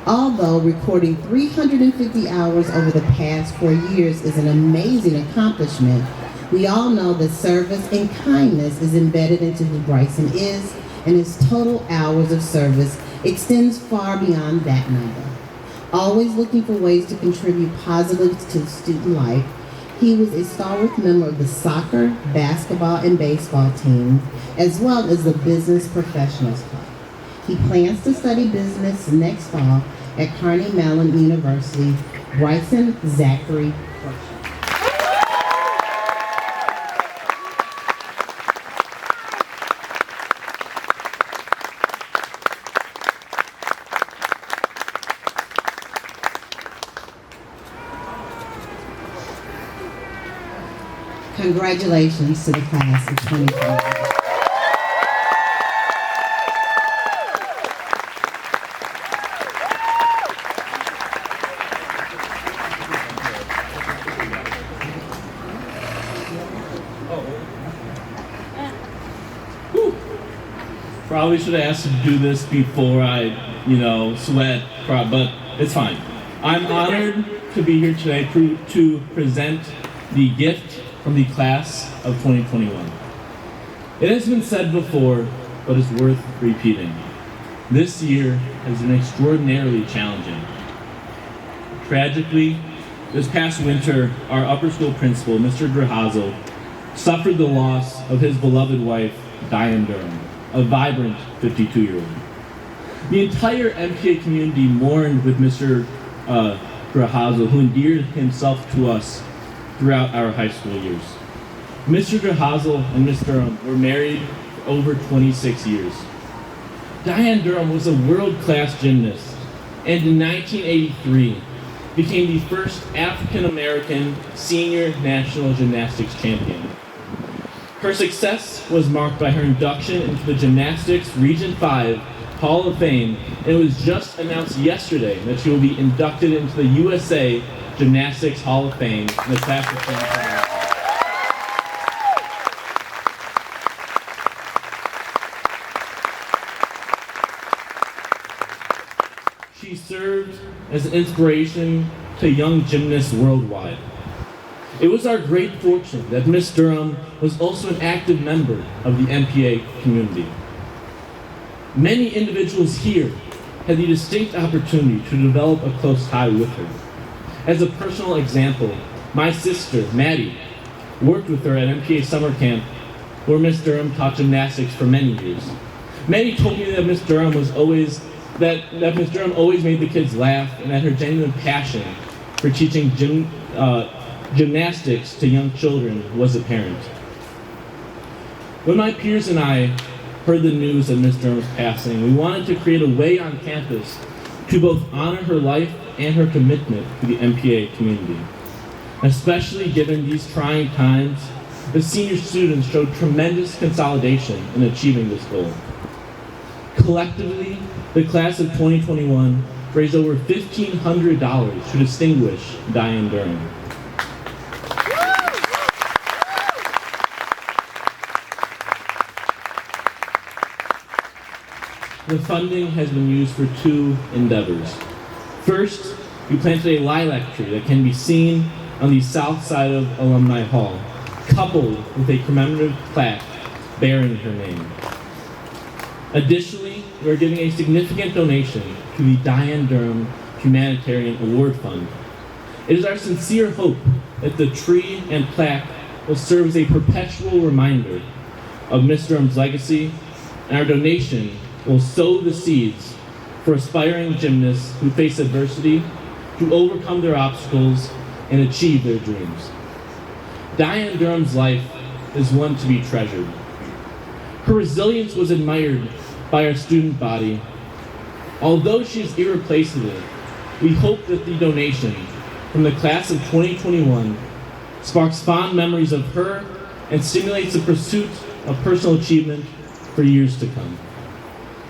Although recording 350 hours over the past 4 years is an amazing accomplishment, we all know that service and kindness is embedded into who Bryson is, and his total hours of service extends far beyond that number. Always looking for ways to contribute positively to student life, he was a stalwart member of the soccer, basketball, and baseball teams, as well as the Business Professionals Club. He plans to study business next fall at Carnegie Mellon University. Bryson Zachary Worsham. Congratulations to the class of 2020. Probably should have asked to do this before I, sweat, but it's fine. I'm honored to be here today to present the gift from the class of 2021. It has been said before, but it's worth repeating. This year has been extraordinarily challenging. Tragically, this past winter, our upper school principal, Mr. Grahazel, suffered the loss of his beloved wife, Diane Durham, a vibrant 52-year-old. The entire MPA community mourned with Mr. Grahazel, who endeared himself to us throughout our high school years. Mr. Grahazel and Ms. Durham were married for over 26 years. Diane Durham was a world-class gymnast, and in 1983 became the first African-American senior national gymnastics champion. Her success was marked by her induction into the Gymnastics Region 5 Hall of Fame, and it was just announced yesterday that she will be inducted into the USA Gymnastics Hall of Fame in the class of 2021. She served as an inspiration to young gymnasts worldwide. It was our great fortune that Miss Durham was also an active member of the MPA community. Many individuals here had the distinct opportunity to develop a close tie with her. As a personal example, my sister, Maddie, worked with her at MPA summer camp where Miss Durham taught gymnastics for many years. Maddie told me that Miss Durham always made the kids laugh, and that her genuine passion for teaching gymnastics to young children was apparent. When my peers and I heard the news of Miss Durham's passing, we wanted to create a way on campus to both honor her life and her commitment to the MPA community. Especially given these trying times, the senior students showed tremendous consolidation in achieving this goal. Collectively, the class of 2021 raised over $1,500 to distinguish Diane Durham. The funding has been used for two endeavors. First, we planted a lilac tree that can be seen on the south side of Alumni Hall, coupled with a commemorative plaque bearing her name. Additionally, we are giving a significant donation to the Diane Durham Humanitarian Award Fund. It is our sincere hope that the tree and plaque will serve as a perpetual reminder of Miss Durham's legacy, and our donation will sow the seeds for aspiring gymnasts who face adversity to overcome their obstacles and achieve their dreams. Diane Durham's life is one to be treasured. Her resilience was admired by our student body. Although she is irreplaceable, we hope that the donation from the class of 2021 sparks fond memories of her and stimulates the pursuit of personal achievement for years to come.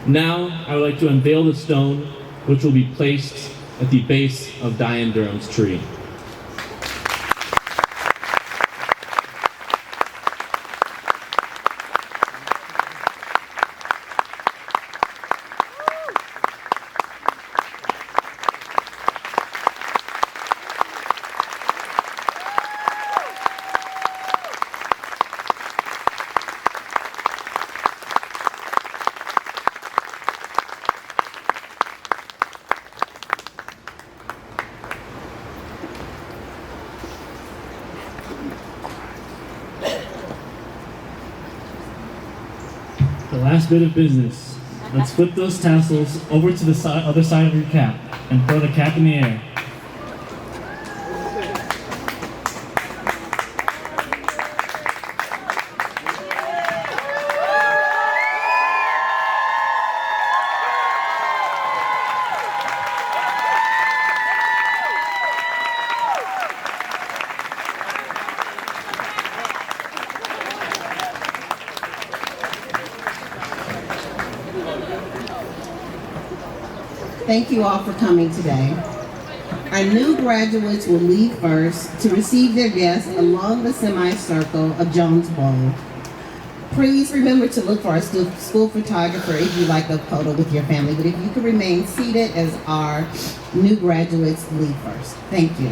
Now, I would like to unveil the stone which will be placed at the base of Diane Durham's tree. The last bit of business. Let's flip those tassels over to the other side of your cap and throw the cap in the air. Thank you all for coming today. Our new graduates will leave first to receive their guests along the semicircle of Jones Bowl. Please remember to look for our school photographer if you'd like a photo with your family, but if you could remain seated as our new graduates leave first. Thank you.